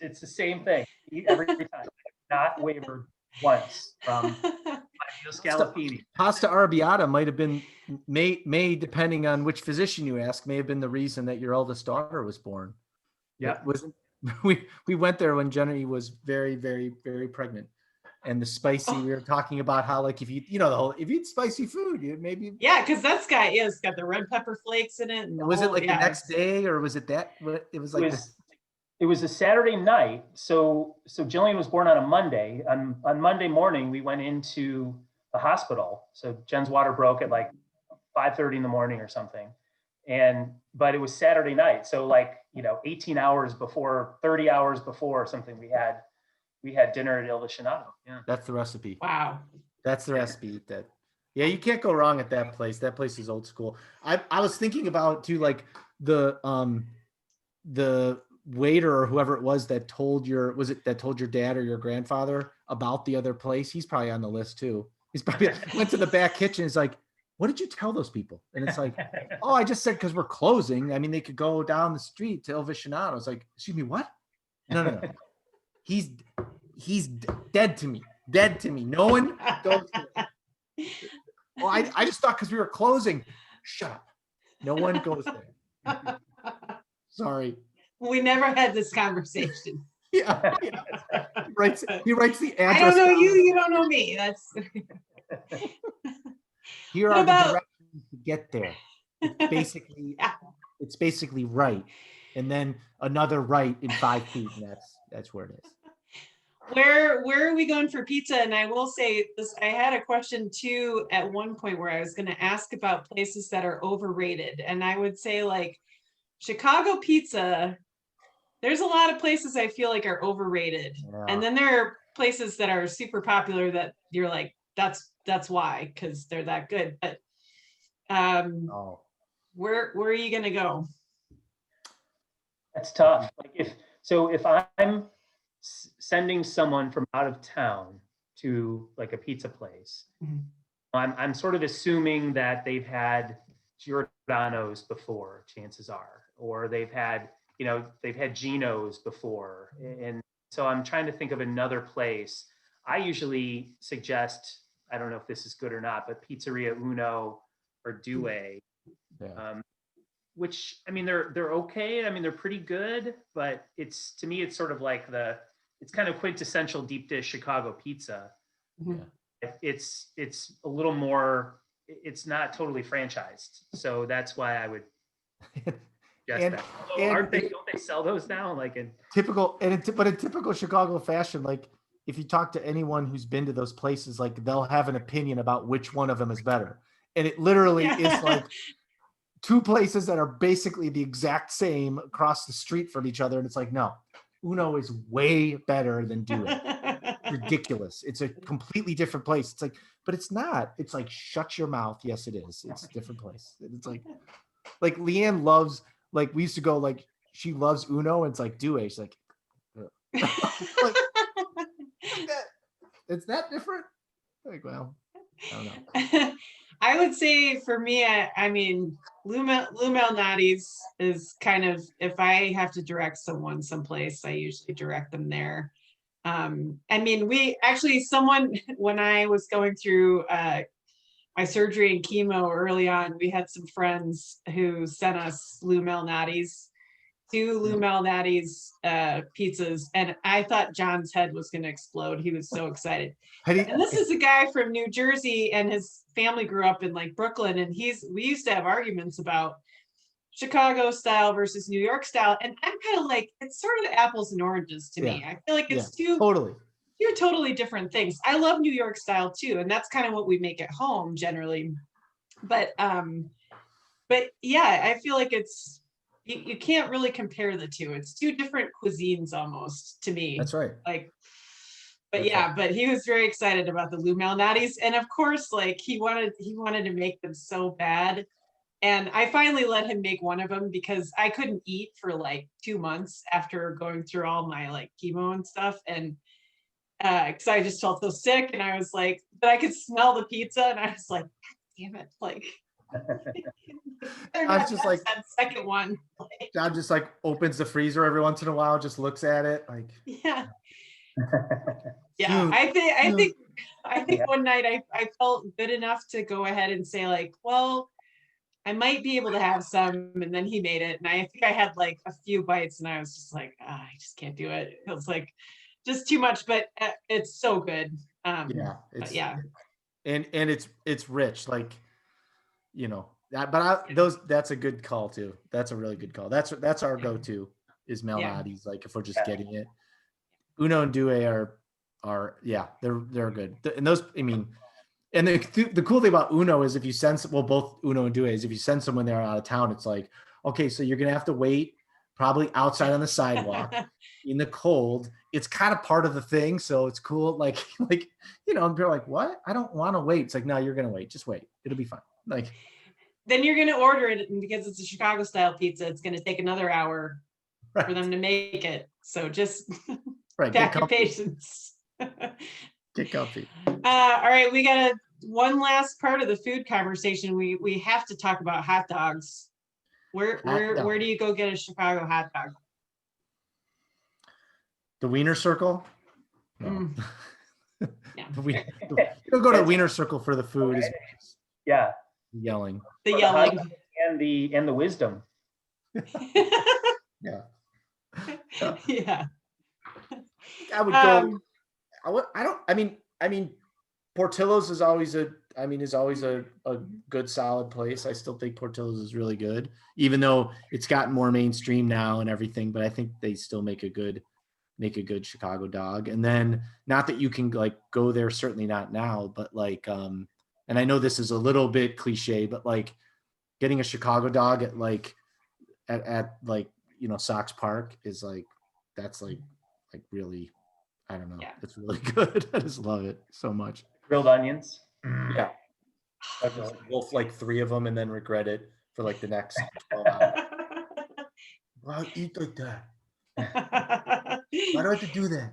it's the same thing every time. Not wavered once from my veal scallopini. Pasta arrabbiata might have been, may depending on which physician you ask, may have been the reason that your eldest daughter was born. Yeah. We went there when Jenny was very, very, very pregnant. And the spicy, we were talking about how like if you if you eat spicy food, you maybe. Yeah, because it's got the red pepper flakes in it. Was it like the next day or was it that? It was like it was a Saturday night. So Jillian was born on a Monday. On Monday morning, we went into the hospital. So Jen's water broke at like 5:30 in the morning or something. But it was Saturday night. So 18 hours before, 30 hours before or something, we had dinner at Il Vicinato. Yeah. That's the recipe. Wow. That's the recipe. Yeah, you can't go wrong at that place. That place is old school. I was thinking about too, like the waiter or whoever it was that told your dad or your grandfather about the other place. He's probably on the list too. He's probably went to the back kitchen. He's like, what did you tell those people? And it's like, oh, I just said, because we're closing. I mean, they could go down the street to Il Vicinato. It's like, excuse me, what? No. He's dead to me. Dead to me. No one goes to him. Well, I just thought because we were closing. Shut up. No one goes there. Sorry. We never had this conversation. Yeah. He writes the address. I don't know down. you don't know me. That's Here What are about- the directions to get there. It's basically right. And then another right in 5 feet. And that's where it is. where are we going for pizza? And I will say this, I had a question too at one point where I was going to ask about places that are overrated. And I would say like Chicago pizza, there's a lot of places I feel like are overrated. Yeah. And then there are places that are super popular that you're like, that's why, because they're that good. But where are you gonna go? That's tough. If I'm sending someone from out of town to like a pizza place, Mhm. I'm sort of assuming that they've had Giordano's before, chances are, or they've had Gino's before. And so I'm trying to think of another place. I usually suggest, I don't know if this is good or not, but Pizzeria Uno or Due. Yeah. Which, I mean, they're okay. I mean, they're pretty good, but to me, it's sort of like it's kind of quintessential deep dish Chicago pizza. Mhm. It's a little more, it's not totally franchised. So that's why I would. And Aren't they? Don't they sell those now? Like in typical, but in typical Chicago fashion, like if you talk to anyone who's been to those places, like they'll have an opinion about which one of them is better. And it literally is like two places that are basically the exact same across the street from each other. And it's like, no, Uno is way better than Due. Ridiculous. It's a completely different place. It's like, but it's not. It's like, shut your mouth. Yes, it is. It's a different place. It's like Leanne loves, like we used to go, like she loves Uno and it's like Due. She's like, like it's that different. Like, well, I don't know. I would say for me, I mean, Lou Malnati's is kind of, if I have to direct someone someplace, I usually direct them there. I mean, when I was going through my surgery and chemo early on, we had some friends who sent us Lou Malnati's, 2 Lou Malnati's pizzas, and I thought John's head was going to explode. He was so excited. And this is a guy from New Jersey, and his family grew up in like Brooklyn, and we used to have arguments about Chicago style versus New York style, and I'm kind of like, it's sort of apples and oranges to me. I feel like it's two totally different things. I love New York style too, and that's kind of what we make at home generally. But yeah, I feel like it's you can't really compare the two. It's two different cuisines almost to me. That's right. Like, but he was very excited about the Lou Malnati's, and of course, like he wanted to make them so bad. And I finally let him make one of them because I couldn't eat for like 2 months after going through all my like chemo and stuff. And because I just felt so sick, and I was like, but I could smell the pizza, and I was like, God damn it, like. I was just like that second one. John just like opens the freezer every once in a while, just looks at it like. Yeah. Yeah, I think one night I felt good enough to go ahead and say like, well, I might be able to have some, and then he made it, and I think I had like a few bites, and I was just like, I just can't do it. It was like just too much, but it's so good. And it's rich, like, you know, that's a good call too. That's a really good call. That's our go-to is Malnati's. Like if we're just getting it, Uno and Due are they're good. And those, I mean, and the cool thing about Uno is if you send, both Uno and Due is if you send someone there out of town, it's like, okay, so you're going to have to wait probably outside on the sidewalk in the cold. It's kind of part of the thing. So it's cool. Like, you know, and they're like, what? I don't want to wait. It's like, no, you're going to wait. Just wait. It'll be fine. Like, then you're going to order it, and because it's a Chicago style pizza, it's going to take another hour for them to make it. So just pack your patience. Get comfy. All right, we got one last part of the food conversation. We have to talk about hot dogs. Where do you go get a Chicago hot dog? The Wiener Circle? No. Yeah. You don't go to the Wiener Circle for the food. Yeah. Yelling. The yelling. And the wisdom. Yeah. Yeah. I would go. I mean, Portillo's is always a good solid place. I still think Portillo's is really good, even though it's gotten more mainstream now and everything. But I think they still make a good Chicago dog. And then, not that you can like go there, certainly not now, but like, and I know this is a little bit cliche, but like getting a Chicago dog at like like, you know, Sox Park is like, that's like really, I don't know. Yeah. It's really good. I just love it so much. Grilled onions. Yeah. I just wolf like 3 of them and then regret it for like the next 12 hours. Why do I eat like that? Why do I have to do that?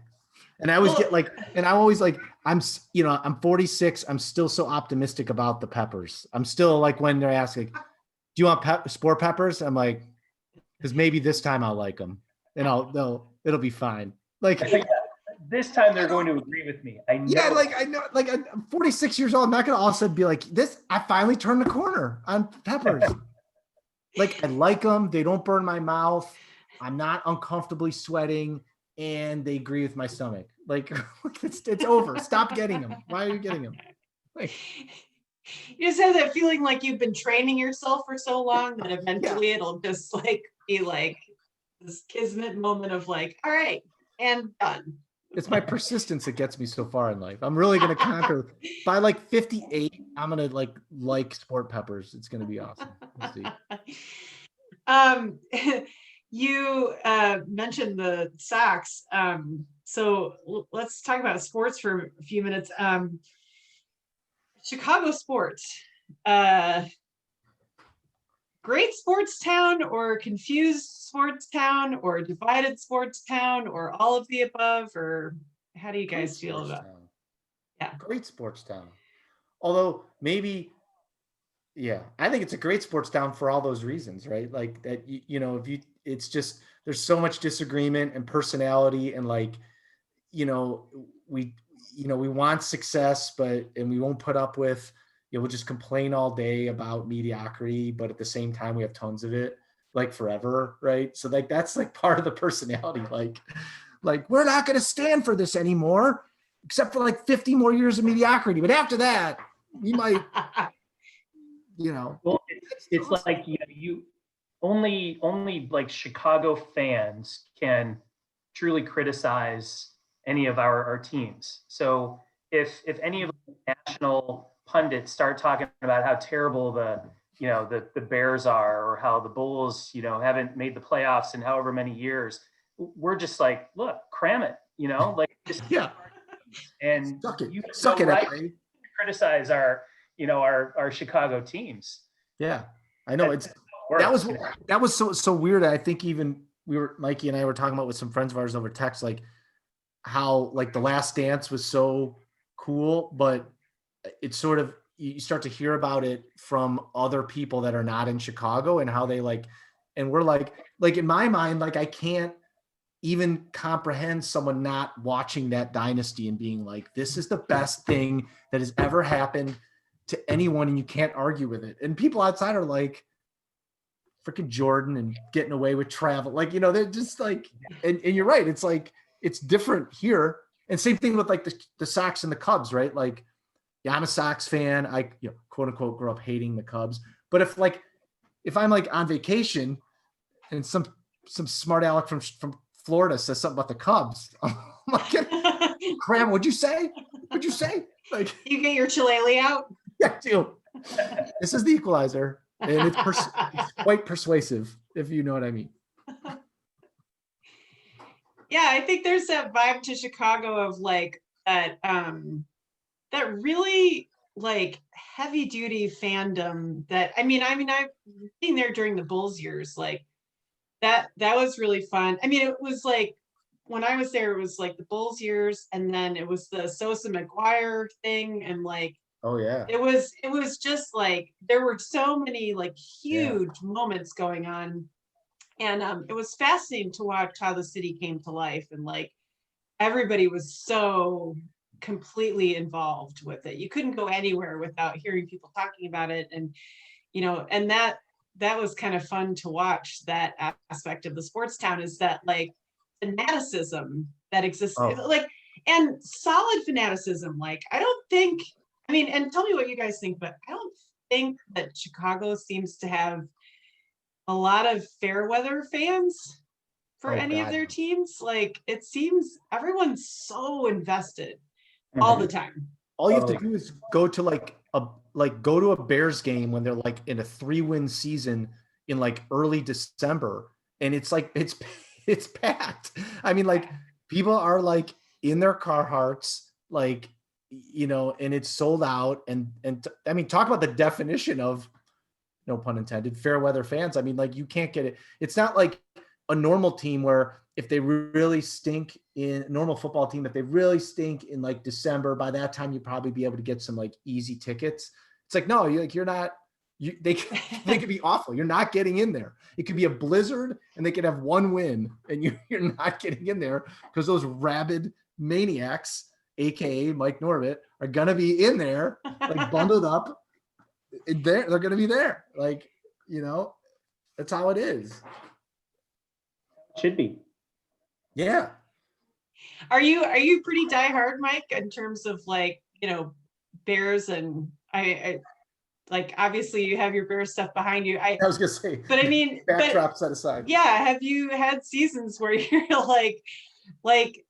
And I always get like, and I always like, I'm 46. I'm still so optimistic about the peppers. I'm still like, when they're asking, do you want sport peppers? I'm like, because maybe this time I'll like them and it'll be fine. Like this time they're going to agree with me. I know. Yeah, like I know, like I'm 46 years old. I'm not gonna all of a sudden be like this. I finally turned the corner on peppers. Like I like them. They don't burn my mouth. I'm not uncomfortably sweating, and they agree with my stomach. Like it's over. Stop getting them. Why are you getting them? Like, You just have that feeling like you've been training yourself for so long that eventually it'll just like be like this kismet moment of like, all right, and done. It's my persistence that gets me so far in life. I'm really going to conquer. By like 58, I'm going to like sport peppers. It's going to be awesome. We'll see. You mentioned the Sox. So let's talk about sports for a few minutes. Chicago sports. Great sports town or confused sports town or divided sports town or all of the above, or how do you guys feel about it? Yeah. Great sports town. Although maybe, yeah, I think it's a great sports town for all those reasons, right? Like that, it's just, there's so much disagreement and personality and like, we want success, and we won't put up with, we'll just complain all day about mediocrity, but at the same time, we have tons of it, like forever, right? So like, that's like part of the personality, like we're not going to stand for this anymore, except for like 50 more years of mediocrity. But after that, we might, Well, it's like, you only like Chicago fans can truly criticize any of our teams. So if any of the national pundits start talking about how terrible the Bears are, or how the Bulls, haven't made the playoffs in however many years, we're just like, look, cram it, like just yeah. And suck it right up, to criticize our Chicago teams. Yeah, I know. That was so weird. I think even Mikey and I were talking about with some friends of ours over text, like how like The Last Dance was so cool, but it's sort of, you start to hear about it from other people that are not in Chicago and how they like, and we're like in my mind, like I can't even comprehend someone not watching that dynasty and being like, this is the best thing that has ever happened to anyone, and you can't argue with it. And people outside are like, freaking Jordan and getting away with travel. Like, they're just like, and you're right. It's like, it's different here. And same thing with like the Sox and the Cubs, right? Like, yeah, I'm a Sox fan. I, quote unquote, grew up hating the Cubs. But if I'm like on vacation and some smart aleck from Florida says something about the Cubs, I'm like, Cram, what'd you say? What'd you say? Like, you get your shillelagh out? Yeah, dude. This is the equalizer. And it's quite persuasive, if you know what I mean. Yeah, I think there's that vibe to Chicago of like that really like heavy duty fandom that I've been there during the Bulls years. Like that was really fun. I mean, it was like when I was there, it was like the Bulls years, and then it was the Sosa McGuire thing, and like, oh yeah, it was just like there were so many like huge moments going on, and it was fascinating to watch how the city came to life, and like everybody was so completely involved with it. You couldn't go anywhere without hearing people talking about it, and and that was kind of fun to watch. That aspect of the sports town is that like fanaticism that exists, like, and solid fanaticism. Like, I don't think, and tell me what you guys think, but I don't think that Chicago seems to have a lot of fair weather fans for any of their teams. Like, it seems everyone's so invested all the time. All you have to do is go to go to a Bears game when they're like in a 3-win season in like early December, and it's like it's packed. I mean, like, people are like in their Carhartts, like, and it's sold out. And I mean, talk about the definition of, no pun intended, fair weather fans. I mean, like, you can't get it. It's not like a normal team where if they really stink in normal football team, if they really stink in like December, by that time you'd probably be able to get some like easy tickets. It's like, no, you're not. They could be awful. You're not getting in there. It could be a blizzard and they could have 1 win and you're not getting in there because those rabid maniacs, AKA Mike Norbit, are going to be in there, like bundled up. They're going to be there. Like, that's how it is. Should be. Yeah. Are you pretty diehard, Mike, in terms of like, Bears? And I like, obviously you have your Bears stuff behind you. I was gonna say, but I mean, backdrop set aside. Yeah. Have you had seasons where you're like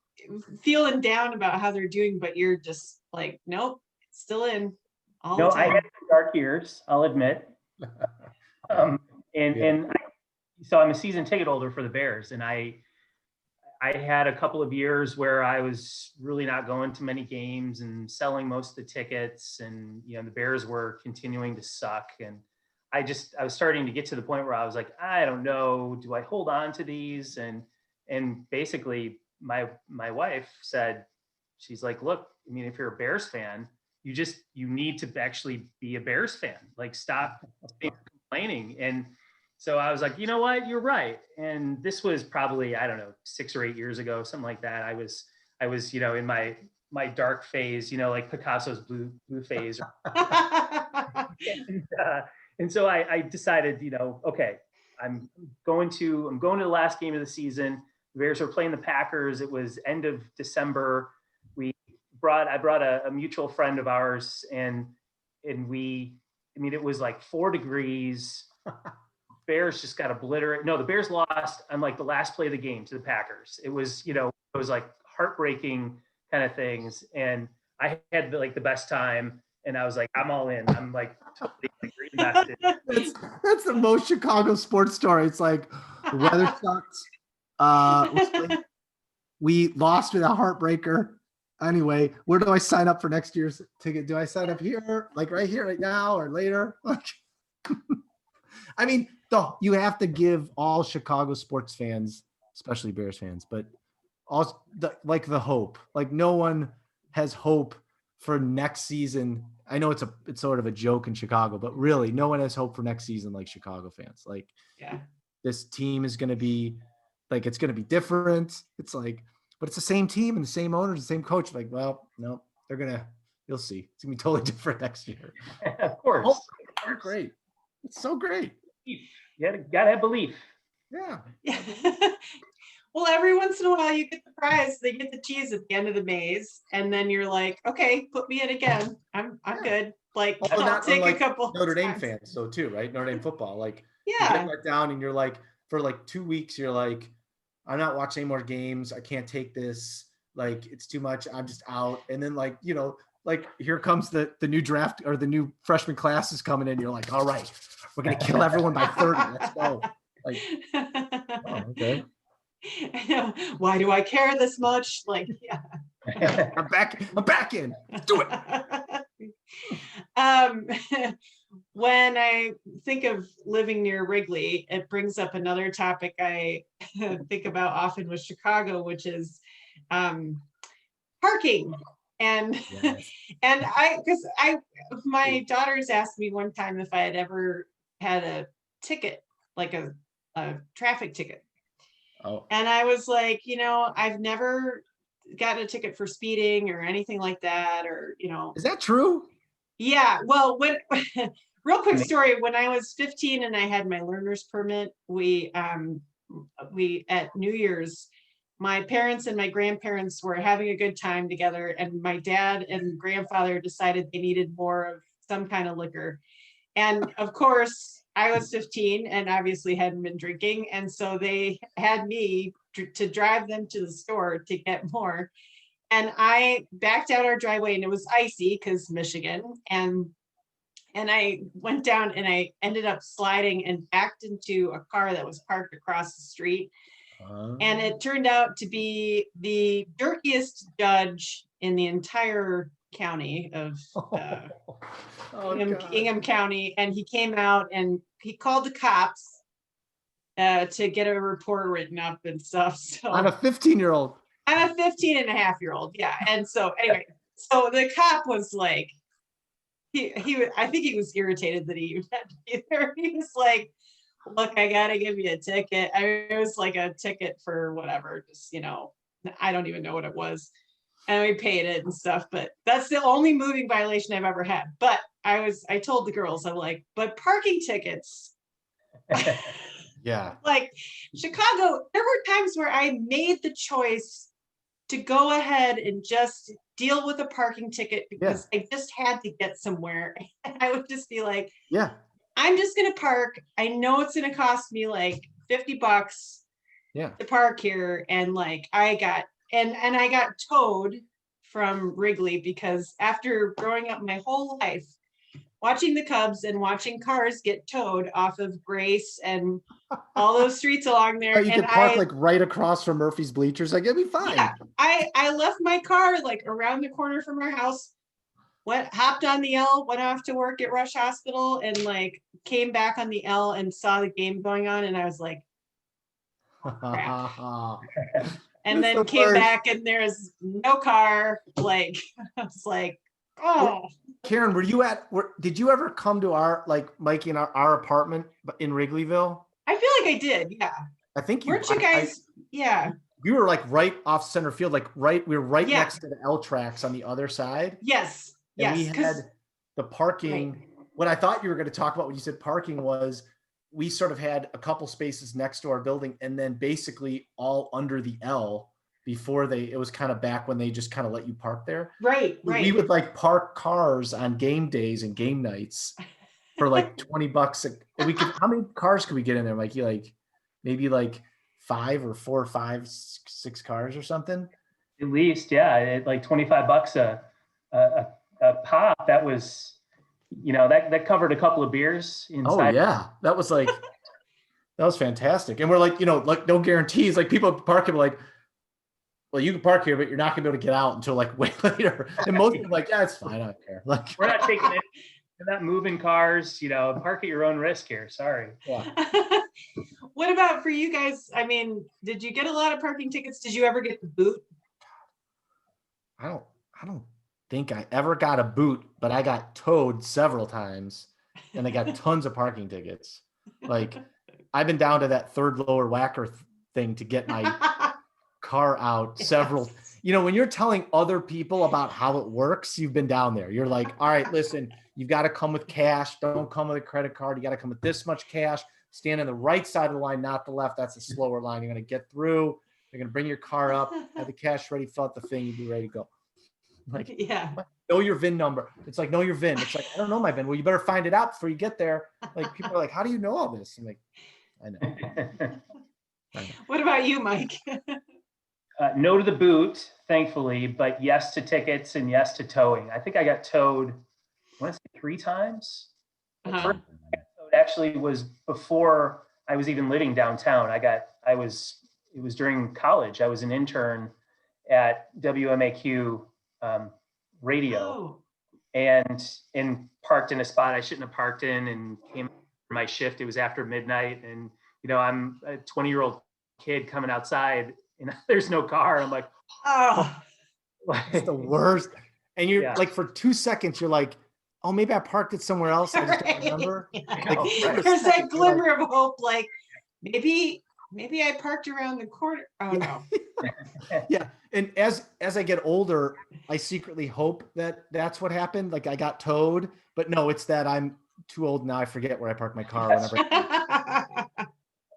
feeling down about how they're doing, but you're just like, nope, still in all the time? I had some dark years, I'll admit. So I'm a season ticket holder for the Bears, and I had a couple of years where I was really not going to many games and selling most of the tickets, and the Bears were continuing to suck, and I was starting to get to the point where I was like, I don't know, do I hold on to these? And basically my wife said, she's like, look, I mean, if you're a Bears fan, you need to actually be a Bears fan. Like, stop complaining. And so I was like, you know what, you're right. And this was probably, I don't know, 6 or 8 years ago, something like that. I was, in my dark phase, like Picasso's blue phase. And so I decided, okay, I'm going to the last game of the season. The Bears were playing the Packers. It was end of December. I brought a mutual friend of ours, and it was like 4 degrees. Bears just got obliterated. No, the Bears lost on like the last play of the game to the Packers. It was, like heartbreaking kind of things. And I had like the best time, and I was like, I'm all in. I'm like totally invested. That's the most Chicago sports story. It's like, the weather sucks. We lost with a heartbreaker. Anyway, where do I sign up for next year's ticket? Do I sign up here, like right here, right now, or later? I mean, you have to give all Chicago sports fans, especially Bears fans, but also the hope. Like, no one has hope for next season. I know it's sort of a joke in Chicago, but really, no one has hope for next season like Chicago fans. Like, this team is going to be like, it's going to be different. It's like, but it's the same team and the same owners, the same coach. Like, well, no, you'll see. It's gonna be totally different next year. Of course. Oh, great. It's so great. You gotta have belief. Yeah. Well, every once in a while you get the prize. They get the cheese at the end of the maze, and then you're like, okay, put me in again. I'm good. Like, I'll take a couple. Notre Dame fans, so too, right? Notre Dame football. Like, you yeah. get let down, and you're like, for like 2 weeks, you're like, I'm not watching any more games. I can't take this. Like, it's too much. I'm just out. And then, like, like, here comes the new draft, or the new freshman class is coming in. You're like, all right, we're going to kill everyone by 30. Let's go. Like, oh, okay. I know. Why do I care this much? Like, yeah. I'm back in. Let's do it. When I think of living near Wrigley, it brings up another topic I think about often with Chicago, which is parking. And because my daughters asked me one time if I had ever had a ticket, like a traffic ticket. Oh. And I was like, I've never gotten a ticket for speeding or anything like that, or Is that true? Yeah. Well, real quick story. When I was 15 and I had my learner's permit, we at New Year's, my parents and my grandparents were having a good time together, and my dad and grandfather decided they needed more of some kind of liquor. And of course, I was 15 and obviously hadn't been drinking. And so they had me to drive them to the store to get more. And I backed out our driveway, and it was icy because Michigan. And I went down, and I ended up sliding and backed into a car that was parked across the street. And it turned out to be the dirtiest judge in the entire county of Ingham County. And he came out and he called the cops to get a report written up and stuff. So I'm a 15-year-old. I'm a 15 and a half year old. Yeah. And so anyway, so the cop was like, I think he was irritated that he even had to be there. He was like, look, I got to give you a ticket. It was like a ticket for whatever, just, I don't even know what it was. And we paid it and stuff, but that's the only moving violation I've ever had. But I told the girls, I'm like, but parking tickets. Yeah. Like Chicago, there were times where I made the choice to go ahead and just deal with a parking ticket because I just had to get somewhere. And I would just be like, Yeah. I'm just going to park. I know it's going to cost me like $50 to park here. And like, I got towed from Wrigley because after growing up my whole life, watching the Cubs and watching cars get towed off of Grace and all those streets along there. Oh, you and could park like right across from Murphy's bleachers. Like, it'd be fine. Yeah, I left my car like around the corner from our house, hopped on the L, went off to work at Rush Hospital, and like came back on the L and saw the game going on. And I was like, crap. And then came back and there's no car. Like, I was like, oh. Karen, did you ever come to our, like Mikey and our apartment in Wrigleyville? I feel like I did. Yeah. I think weren't you guys? Yeah. You were like right off center field, we were right next to the L tracks on the other side. Yes. And we had the parking. Right. What I thought you were going to talk about when you said parking was we sort of had a couple spaces next to our building and then basically all under the L before it was kind of back when they just kind of let you park there. Right. We would like park cars on game days and game nights for like $20. And how many cars could we get in there, Mikey? Like maybe like 5 or 4 or 5, 6 cars or something. At least, yeah, like $25 a pop. That was, that covered a couple of beers inside. Oh yeah, that was fantastic. And we're like, like no guarantees. Like people parking like, well, you can park here, but you're not gonna be able to get out until like way later. And most people are like, yeah, it's fine, I don't care. Like we're not taking it. We're not moving cars. Park at your own risk here. Sorry. Yeah. What about for you guys? I mean, did you get a lot of parking tickets? Did you ever get the boot? I don't think I ever got a boot, but I got towed several times, and I got tons of parking tickets. Like I've been down to that third lower whacker thing to get my car out several. When you're telling other people about how it works, you've been down there. You're like, all right, listen, you've got to come with cash. Don't come with a credit card. You got to come with this much cash. Stand on the right side of the line, not the left. That's a slower line. You're going to get through. You're going to bring your car up, have the cash ready, fill out the thing, you'll be ready to go. Like, know your VIN number. It's like, know your VIN. It's like, I don't know my VIN. Well, you better find it out before you get there. Like people are like, how do you know all this? I'm like, I know. What about you, Mike? No to the boot, thankfully, but yes to tickets and yes to towing. I think I got towed, I want to say 3 times. The first time I got towed actually was before I was even living downtown. It was during college. I was an intern at WMAQ radio and parked in a spot I shouldn't have parked in and came for my shift. It was after midnight and, I'm a 20-year-old kid coming outside and there's no car. I'm like, oh, it's the worst. And you're like, for 2 seconds, you're like, oh, maybe I parked it somewhere else. I just don't remember. Like, there's that glimmer of hope. Like maybe I parked around the corner. Oh no. Yeah. And as I get older, I secretly hope that that's what happened. Like I got towed, but no, it's that I'm too old now. I forget where I parked my car whenever.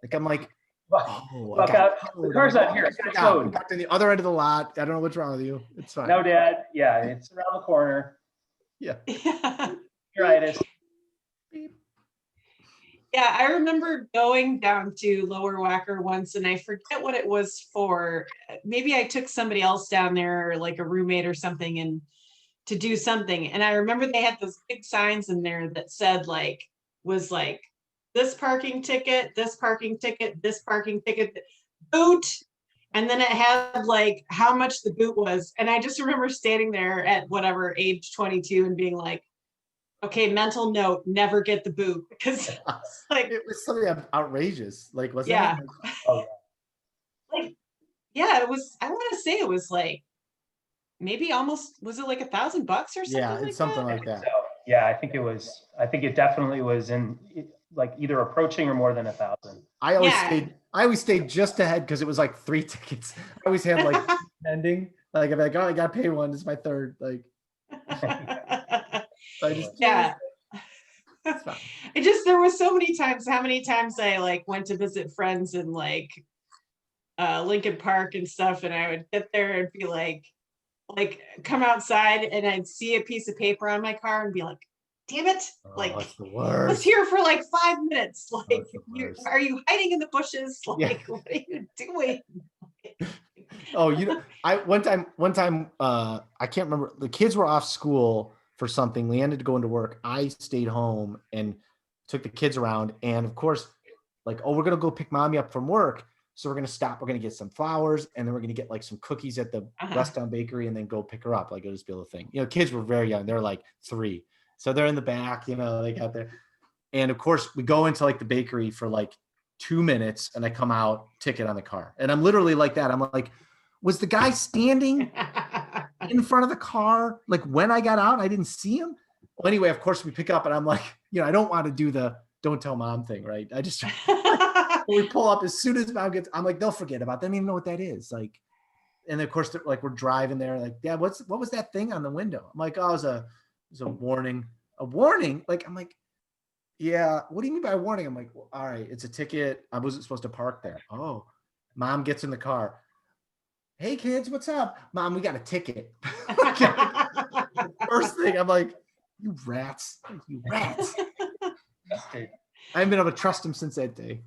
Like I'm like, the car's not here. I parked on the other end of the lot. I don't know what's wrong with you. It's fine. No, Dad. Yeah, it's around the corner. Yeah. You're right. It's Yeah, I remember going down to Lower Wacker once and I forget what it was for. Maybe I took somebody else down there or like a roommate or something and to do something. And I remember they had those big signs in there that said was like this parking ticket, this parking ticket, this parking ticket, boot. And then it had like how much the boot was. And I just remember standing there at whatever age 22 and being like, okay, mental note, never get the boot because it was something outrageous. Like, was yeah. it? Oh. Like, yeah, it was, I want to say it was like, maybe almost, was it like $1,000 or something? Yeah, it's something like that. So, yeah, I think it definitely was like either approaching or more than 1,000. I always stayed just ahead because it was like 3 tickets. I always had like pending. Like I'm like, oh, I got to pay one. This is my third. Like, yeah. It just, there was so many times, how many times I like went to visit friends and like Lincoln Park and stuff, and I would get there and be like come outside and I'd see a piece of paper on my car and be like, damn it, like It's the I was worst. here for like 5 minutes. Like, it's the worst. are you hiding in the bushes? Like, Yeah. what are you doing? Oh, one time, I can't remember. The kids were off school for something. Leanne had to go into work. I stayed home and took the kids around. And of course, like, oh, we're going to go pick mommy up from work. So we're going to stop. We're going to get some flowers and then we're going to get like some cookies at the Westtown Bakery and then go pick her up. Like, it'll just be a little thing. Kids were very young. They're like 3. So they're in the back, they got there. And of course, we go into like the bakery for like 2 minutes and I come out, ticket on the car. And I'm literally like that. I'm like, was the guy standing in front of the car? Like when I got out, I didn't see him. Well, anyway, of course we pick up and I'm like, I don't want to do the don't tell mom thing, right? I just, we pull up as soon as mom gets, I'm like, they'll forget about it. They don't even know what that is. Like, and of course, like we're driving there, like, Dad, what was that thing on the window? I'm like, oh, it was a warning. A warning? Like, I'm like, yeah, what do you mean by warning? I'm like, well, all right, it's a ticket. I wasn't supposed to park there. Oh, mom gets in the car. Hey kids, what's up? Mom, we got a ticket. First thing, I'm like, you rats. I haven't been able to trust him since that day.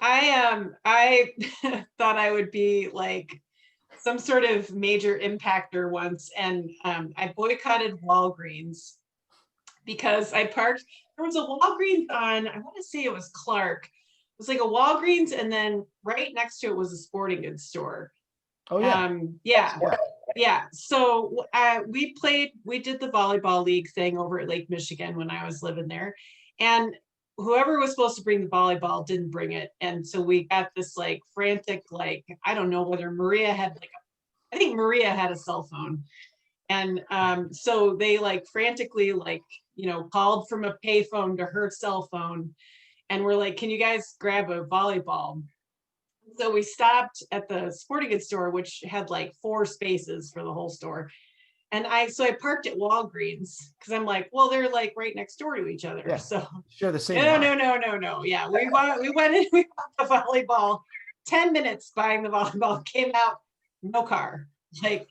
I thought I would be like some sort of major impactor once, and I boycotted Walgreens because I parked. There was a Walgreens on, I want to say it was Clark. It was like a Walgreens, and then right next to it was a sporting goods store. Oh yeah. Yeah. So we did the volleyball league thing over at Lake Michigan when I was living there, and whoever was supposed to bring the volleyball didn't bring it, and so we got this like frantic, like, I don't know whether Maria had I think Maria had a cell phone, and so they like frantically like called from a payphone to her cell phone, and we're like, can you guys grab a volleyball? So we stopped at the sporting goods store, which had like 4 spaces for the whole store. And I parked at Walgreens because I'm like, well, they're like right next door to each other. Yeah. So Share the same. No. Yeah, we went in, we bought the volleyball. 10 minutes buying the volleyball, came out, no car. Like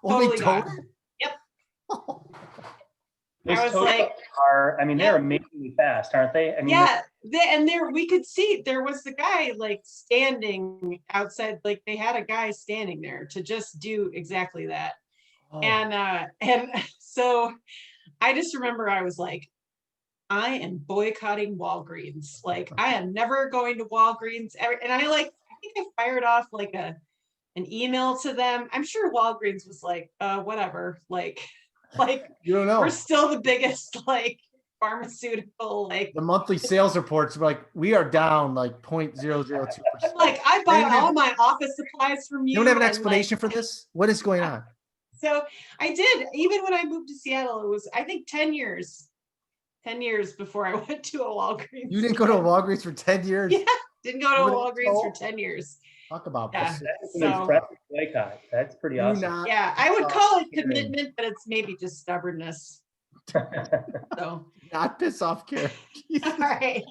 totally gone. Yep. Those I was total like, I mean, they're amazingly fast, aren't they? I mean, yeah, we could see there was the guy like standing outside, like they had a guy standing there to just do exactly that. Oh. And so I just remember I was like, I am boycotting Walgreens. Like, I am never going to Walgreens ever. And I think I fired off like an email to them. I'm sure Walgreens was like, whatever, like you don't know. We're still the biggest like pharmaceutical, like the monthly sales reports were like, we are down like 0.002%. Like, I buy all my office supplies from you. You don't have an explanation for this? What is going on? So I did, even when I moved to Seattle, it was, I think 10 years before I went to a Walgreens. You didn't go to a Walgreens for 10 years? Yeah, didn't go to a Walgreens for 10 years. Talk about this. That's an impressive boycott. That's pretty awesome. Yeah, I would call it commitment, but it's maybe just stubbornness. So not piss off, Karen. All right.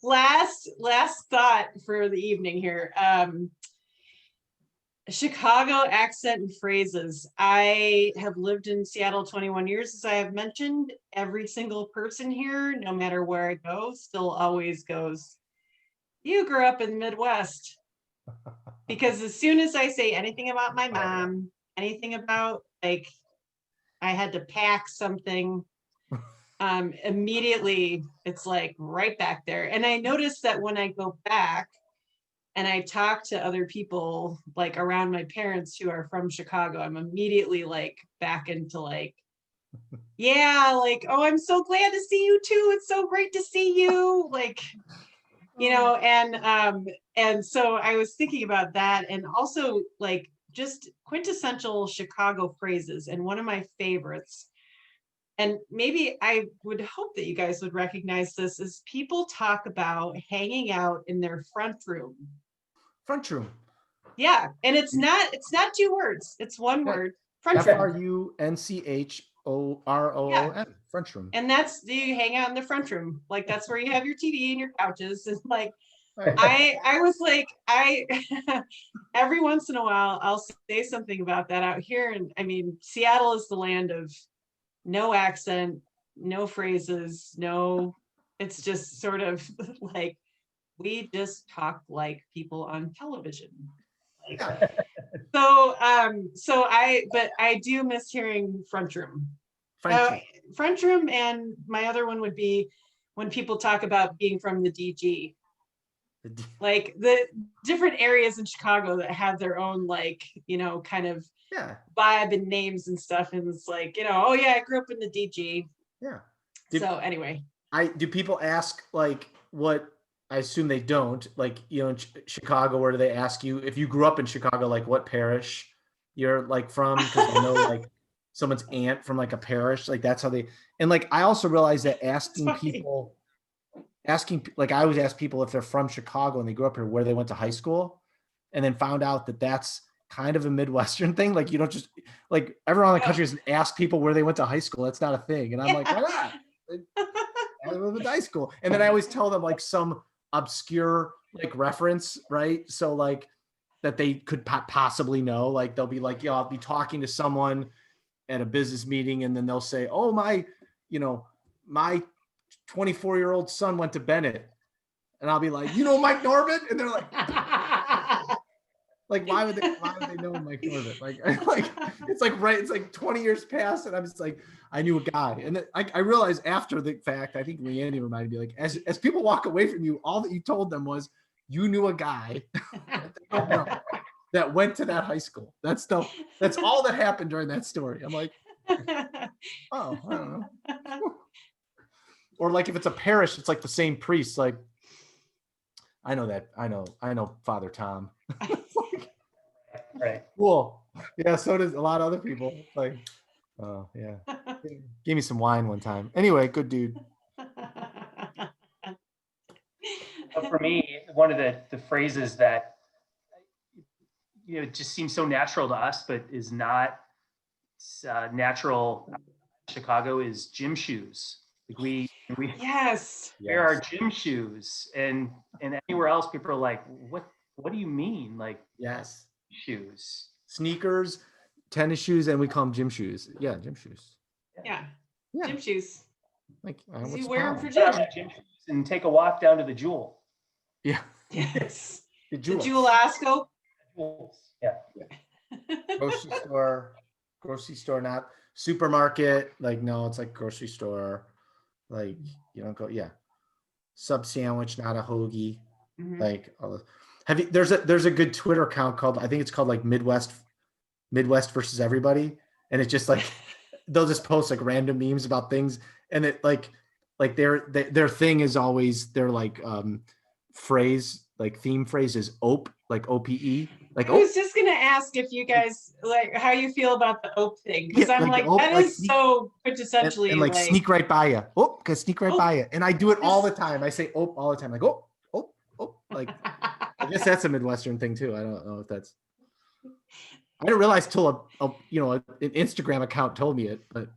Last thought for the evening here. Chicago accent and phrases. I have lived in Seattle 21 years, as I have mentioned. Every single person here, no matter where I go, still always goes, you grew up in the Midwest. Because as soon as I say anything about my mom, anything about like I had to pack something, immediately it's like right back there. And I noticed that when I go back and I talk to other people like around my parents who are from Chicago, I'm immediately like back into like, yeah, like, oh, I'm so glad to see you too. It's so great to see you. Like, and so I was thinking about that, and also like just quintessential Chicago phrases. And one of my favorites, and maybe I would hope that you guys would recognize this, is people talk about hanging out in their front room. Front room. Yeah, and it's not 2 words. It's one word. Front room. FRUNCHOROOM. Front room. And that's, do you hang out in the front room? Like that's where you have your TV and your couches, and like I was like, every once in a while I'll say something about that out here. And I mean, Seattle is the land of no accent, no phrases, no, it's just sort of like, we just talk like people on television. Like, but I do miss hearing Front Room. Front Room, and my other one would be when people talk about being from the DG. Like the different areas in Chicago that have their own, like, kind of vibe and names and stuff. And it's like, oh yeah, I grew up in the DG. Yeah. So anyway. Do people ask like what, I assume they don't, like, in Chicago, where do they ask you if you grew up in Chicago, like what parish you're like from? Because I know like someone's aunt from like a parish, like that's how they, and like, I also realized that like I always ask people if they're from Chicago and they grew up here, where they went to high school, and then found out that that's kind of a Midwestern thing. Like you don't just, like everyone in the country doesn't ask people where they went to high school. That's not a thing. And I'm like, why not? I went to high school. And then I always tell them like some obscure like reference, right? So like that they could possibly know, like they'll be like, I'll be talking to someone at a business meeting, and then they'll say, oh, my 24-year-old son went to Bennett. And I'll be like, Mike Norbit? And they're like, why would they know Mike Norbit? Like it's like, right. It's like 20 years past. And I'm just like, I knew a guy. And then I realized after the fact, I think Leanne reminded me, like, as people walk away from you, all that you told them was you knew a guy that went to that high school. That's all that happened during that story. I'm like, oh, I don't know. Or like if it's a parish, it's like the same priest. Like, I know that. I know Father Tom. Right. Cool. Yeah. So does a lot of other people. Like, oh yeah. Gave me some wine one time. Anyway, good dude. But for me, one of the phrases that just seems so natural to us, but is not natural in Chicago, is gym shoes. Like we yes, wear our gym shoes, and anywhere else, people are like, what do you mean? Like, yes, shoes, sneakers, tennis shoes, and we call them gym shoes. Yeah, gym shoes. Yeah. Gym shoes. Like, you wear them for gym shoes and take a walk down to the Jewel. Yeah. Yes. The Jewel-asco. Yeah. Grocery store, not supermarket. Like, no, it's like grocery store. Like, you don't go, sub sandwich, not a hoagie. Mm-hmm. Like, there's a good Twitter account called, I think it's called like Midwest versus everybody. And it's just like, they'll just post like random memes about things. And it like their thing is always their like phrase, like theme phrase is OPE, like OPE. Like, I was just gonna ask if you guys like how you feel about the OPE thing, because I'm like OPE, that is so quintessentially and like sneak right by you. Sneak right by you. And I do it all the time. I say OPE all the time. Like oh. Like I guess that's a Midwestern thing too. I don't know if that's. I didn't realize till an Instagram account told me it, but.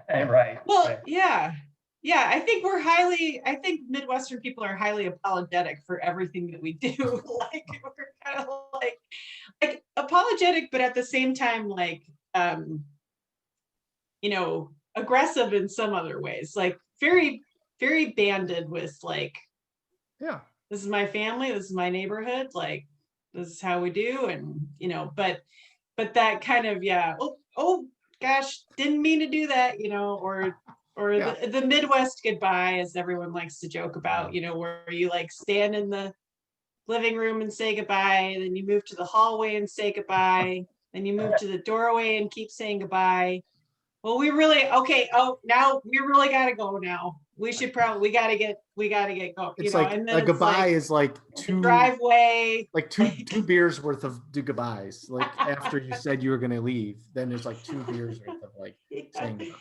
Right. Well, right. Yeah. I think Midwestern people are highly apologetic for everything that we do. Like we're kind of like apologetic, but at the same time, like, aggressive in some other ways, like very, very banded with like, this is my family, this is my neighborhood, like, this is how we do. And, but that kind of, oh gosh, didn't mean to do that, or the Midwest goodbye, as everyone likes to joke about, where you like stand in the living room and say goodbye, then you move to the hallway and say goodbye, then you move to the doorway and keep saying goodbye. Well, now we really got to go now. We got to get going. It's like and then a goodbye is like two driveway, like two beers worth of goodbyes. Like after you said you were going to leave, then there's like 2 beers worth of like saying goodbye.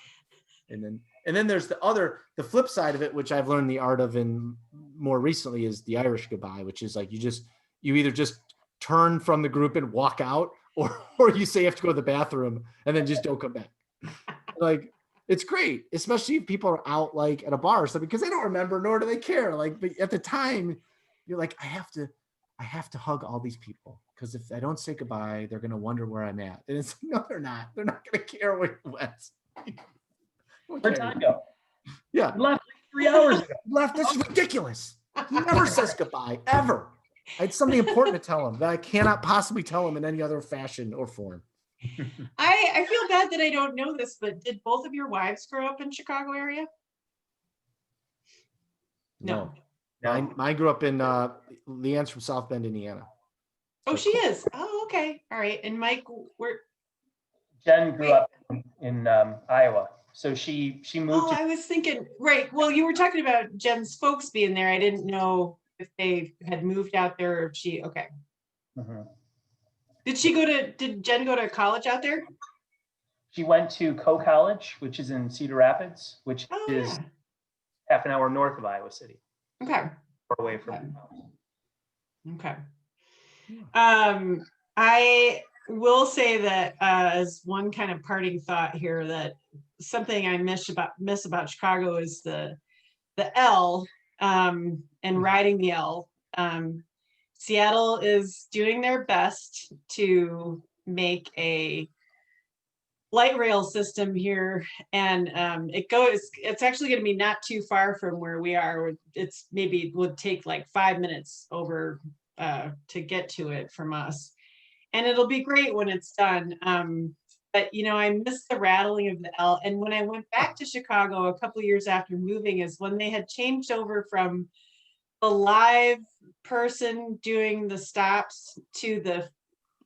And then there's the flip side of it, which I've learned the art of in more recently, is the Irish goodbye, which is like you either just turn from the group and walk out, or you say you have to go to the bathroom and then just don't come back. Like, it's great, especially if people are out like at a bar or something, because they don't remember, nor do they care. Like, but at the time, you're like, I have to hug all these people because if I don't say goodbye, they're gonna wonder where I'm at. And it's no, they're not. They're not gonna care where you went. Where'd time go? Yeah, You left like 3 hours ago. left. This is ridiculous. He never says goodbye ever. I had something important to tell him that I cannot possibly tell him in any other fashion or form. I feel bad that I don't know this, but did both of your wives grow up in Chicago area? No. Mine grew up in Leanne's from South Bend, Indiana. Oh, she is. Oh, okay. All right. And Mike, where? Jen grew up in Iowa. So she moved Oh, I was thinking, right. Well, you were talking about Jen's folks being there. I didn't know if they had moved out there or if she, okay. Mhm. Did Jen go to college out there? She went to College, which is in Cedar Rapids, which Oh, is yeah. half an hour north of Iowa City, Okay. far away from. Okay. I will say that as one kind of parting thought here, that something I miss about Chicago is the L and riding the L. Seattle is doing their best to make a light rail system here, and it's actually going to be not too far from where we are. It's maybe would take like 5 minutes over to get to it from us, and it'll be great when it's done. But I miss the rattling of the L. And when I went back to Chicago a couple years after moving is when they had changed over from the live person doing the stops to the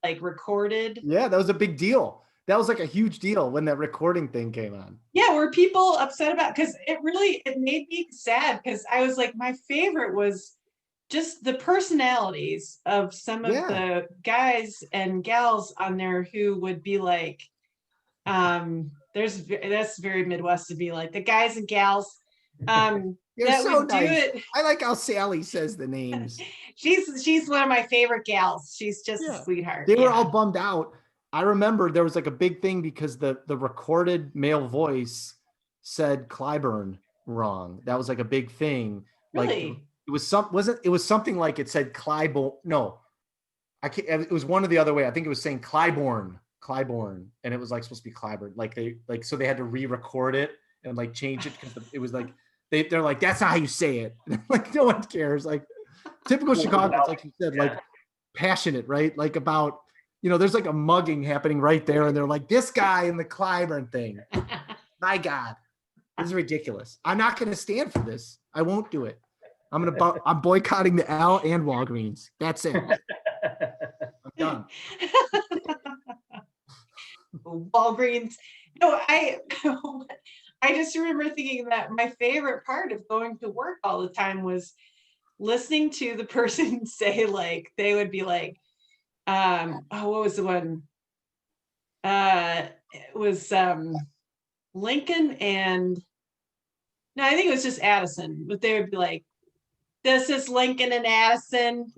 like recorded. Yeah, that was a big deal. That was like a huge deal when that recording thing came on. Yeah, were people upset about, because it made me sad, because I was like, my favorite was just the personalities of some of the guys and gals on there who would be like, that's very Midwest to be like the guys and gals that so would nice. do it. I like how Sally says the names. She's one of my favorite gals. She's just a sweetheart. They were all bummed out. I remember there was like a big thing because the recorded male voice said Clyburn wrong. That was like a big thing. Really? Like it was something like it said Clyburn. No, it was one or the other way. I think it was saying Clyburn, and it was like supposed to be Clyburn. So they had to re-record it and like change it because it was like they're like, that's not how you say it. Like no one cares. Like typical Chicago, it's like you said, like passionate, right? Like about, there's like a mugging happening right there, and they're like, this guy in the Clyburn thing. My God, this is ridiculous. I'm not going to stand for this. I won't do it. I'm boycotting the L and Walgreens. That's it. I'm done. Walgreens. No, I just remember thinking that my favorite part of going to work all the time was listening to the person say, like, they would be like, what was the one? It was Lincoln and no, I think it was just Addison, but they would be like, this is Lincoln and Addison,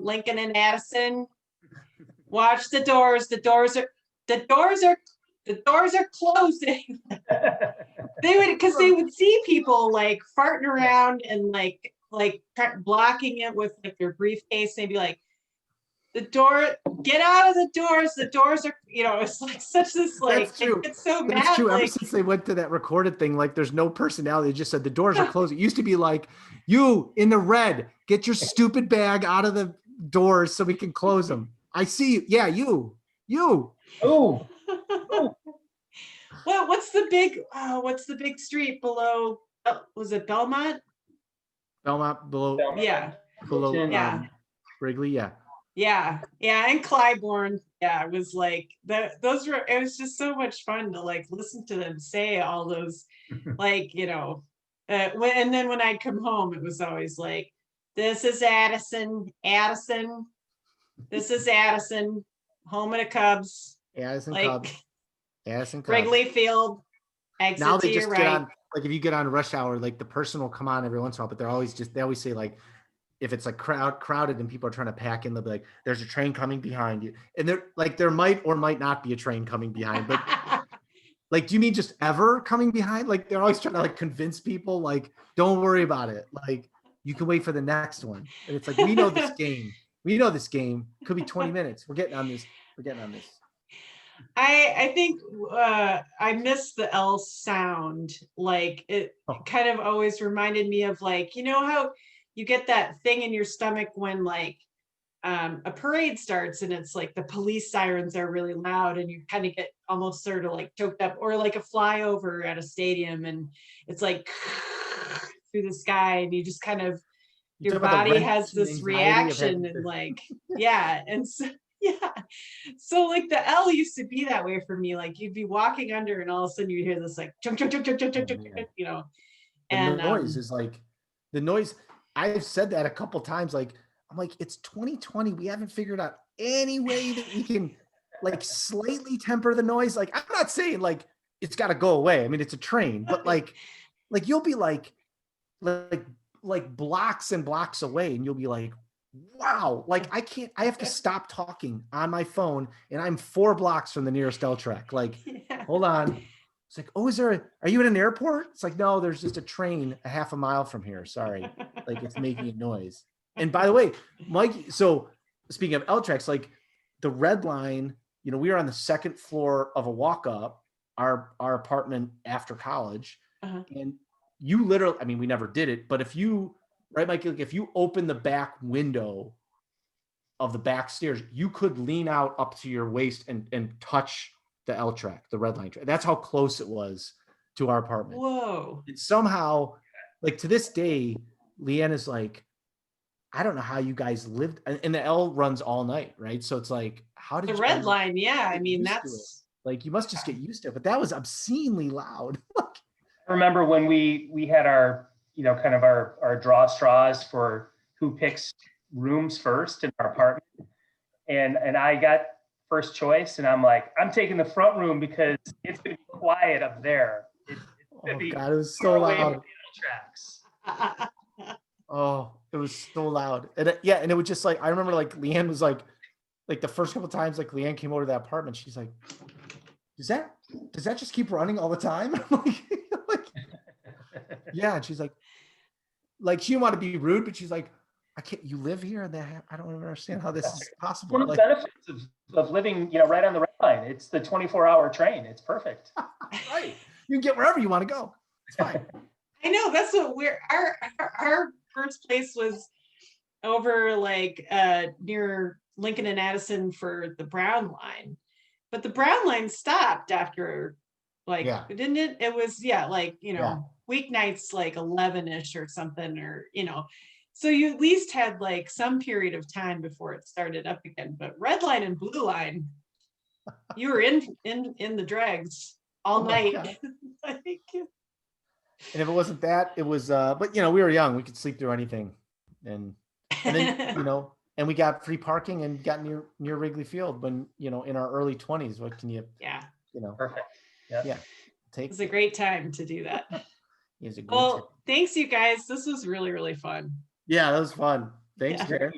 watch the doors are closing. They would see people like farting around and like blocking it with like their briefcase. They'd be like, get out of the doors are, it's like such this like, that's true. It's so that's mad. true. Like, ever since they went to that recorded thing, like there's no personality. It just said the doors are closed. It used to be like, you in the red, get your stupid bag out of the doors so we can close them. I see you. Yeah, you. Oh. Well, what's the big street below? Was it Belmont? Belmont below. Yeah. Below. Yeah. Wrigley. Yeah. Yeah. And Clybourne. Yeah. It was like it was just so much fun to like listen to them say all those, like, and then when I'd come home, it was always like, this is Addison. This is Addison, home of the Cubs. Addison like, Cubs. Addison Cubs. Wrigley Field. Exit now they to just your get right. on, like if you get on rush hour, like the person will come on every once in a while, but they always say like, if it's like crowded and people are trying to pack in, they'll be like, there's a train coming behind you. And they're like, there might or might not be a train coming behind, but like, do you mean just ever coming behind? Like they're always trying to like convince people, like, don't worry about it. Like you can wait for the next one. And it's like, we know this game. We know this game. Could be 20 minutes. We're getting on this. We're getting on this. I think I miss the L sound. Like it kind of always reminded me of like, you know how you get that thing in your stomach when like a parade starts and it's like the police sirens are really loud and you kind of get almost sort of like choked up, or like a flyover at a stadium and it's like through the sky and you just kind of, your body has this reaction and like, yeah. And so, yeah. So like the L used to be that way for me. Like you'd be walking under and all of a sudden you hear this like, chunk, chunk, chunk, chunk, chunk, chunk, chunk, you know, and the noise is like the noise. I've said that a couple times. Like, I'm like, it's 2020. We haven't figured out any way that we can like slightly temper the noise. Like, I'm not saying like it's got to go away. I mean, it's a train, but like you'll be like blocks and blocks away, and you'll be like, wow, like I have to stop talking on my phone, and I'm 4 blocks from the nearest L track. Like, hold on. It's like, oh, are you at an airport? It's like, no, there's just a train a half a mile from here. Sorry. Like, it's making a noise. And by the way, Mike, so speaking of L tracks, like the Red Line, you know, we were on the 2nd floor of a walk up, our apartment after college. And you literally, I mean, we never did it, but if you, right, Mike, like if you open the back window of the back stairs, you could lean out up to your waist and touch the L track, the Red Line track. That's how close it was to our apartment. Whoa. And somehow, like to this day, Leanne is like, I don't know how you guys lived, and the L runs all night, right? So it's like, how did the Red Line? Yeah, I mean, that's like, you must just get used to it. But that was obscenely loud. I remember when we had our, you know, kind of our draw straws for who picks rooms first in our apartment, and I got first choice, and I'm like, I'm taking the front room because it's gonna be quiet up there. It's gonna be God, it was so loud. Tracks. Oh, it was so loud. And and it was just like, I remember like Leanne was like the first couple of times, like Leanne came over to that apartment, she's like, does that just keep running all the time? I'm like, yeah. And she's like she didn't want to be rude, but she's like, I can't, you live here and I don't understand how this is possible. One of the benefits of living, you know, right on the Red Line. It's the 24-hour train. It's perfect. Right. You can get wherever you want to go. It's fine. I know, that's what our first place was over like near Lincoln and Addison for the Brown Line, but the Brown Line stopped after like, didn't it? It was, like, you know, weeknights like 11ish or something, or, you know, so you at least had like some period of time before it started up again. But Red Line and Blue Line, you were in the dregs all night. And if it wasn't that, it was, but you know, we were young, we could sleep through anything. And then, you know, and we got free parking and got near Wrigley Field when, you know, in our early 20s, what can you, you know, perfect. It was a great time to do that. Well, time. Thanks you guys. This was really, really fun. Yeah, that was fun. Thanks, Karen.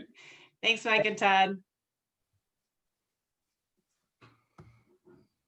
Thanks, Mike and Todd.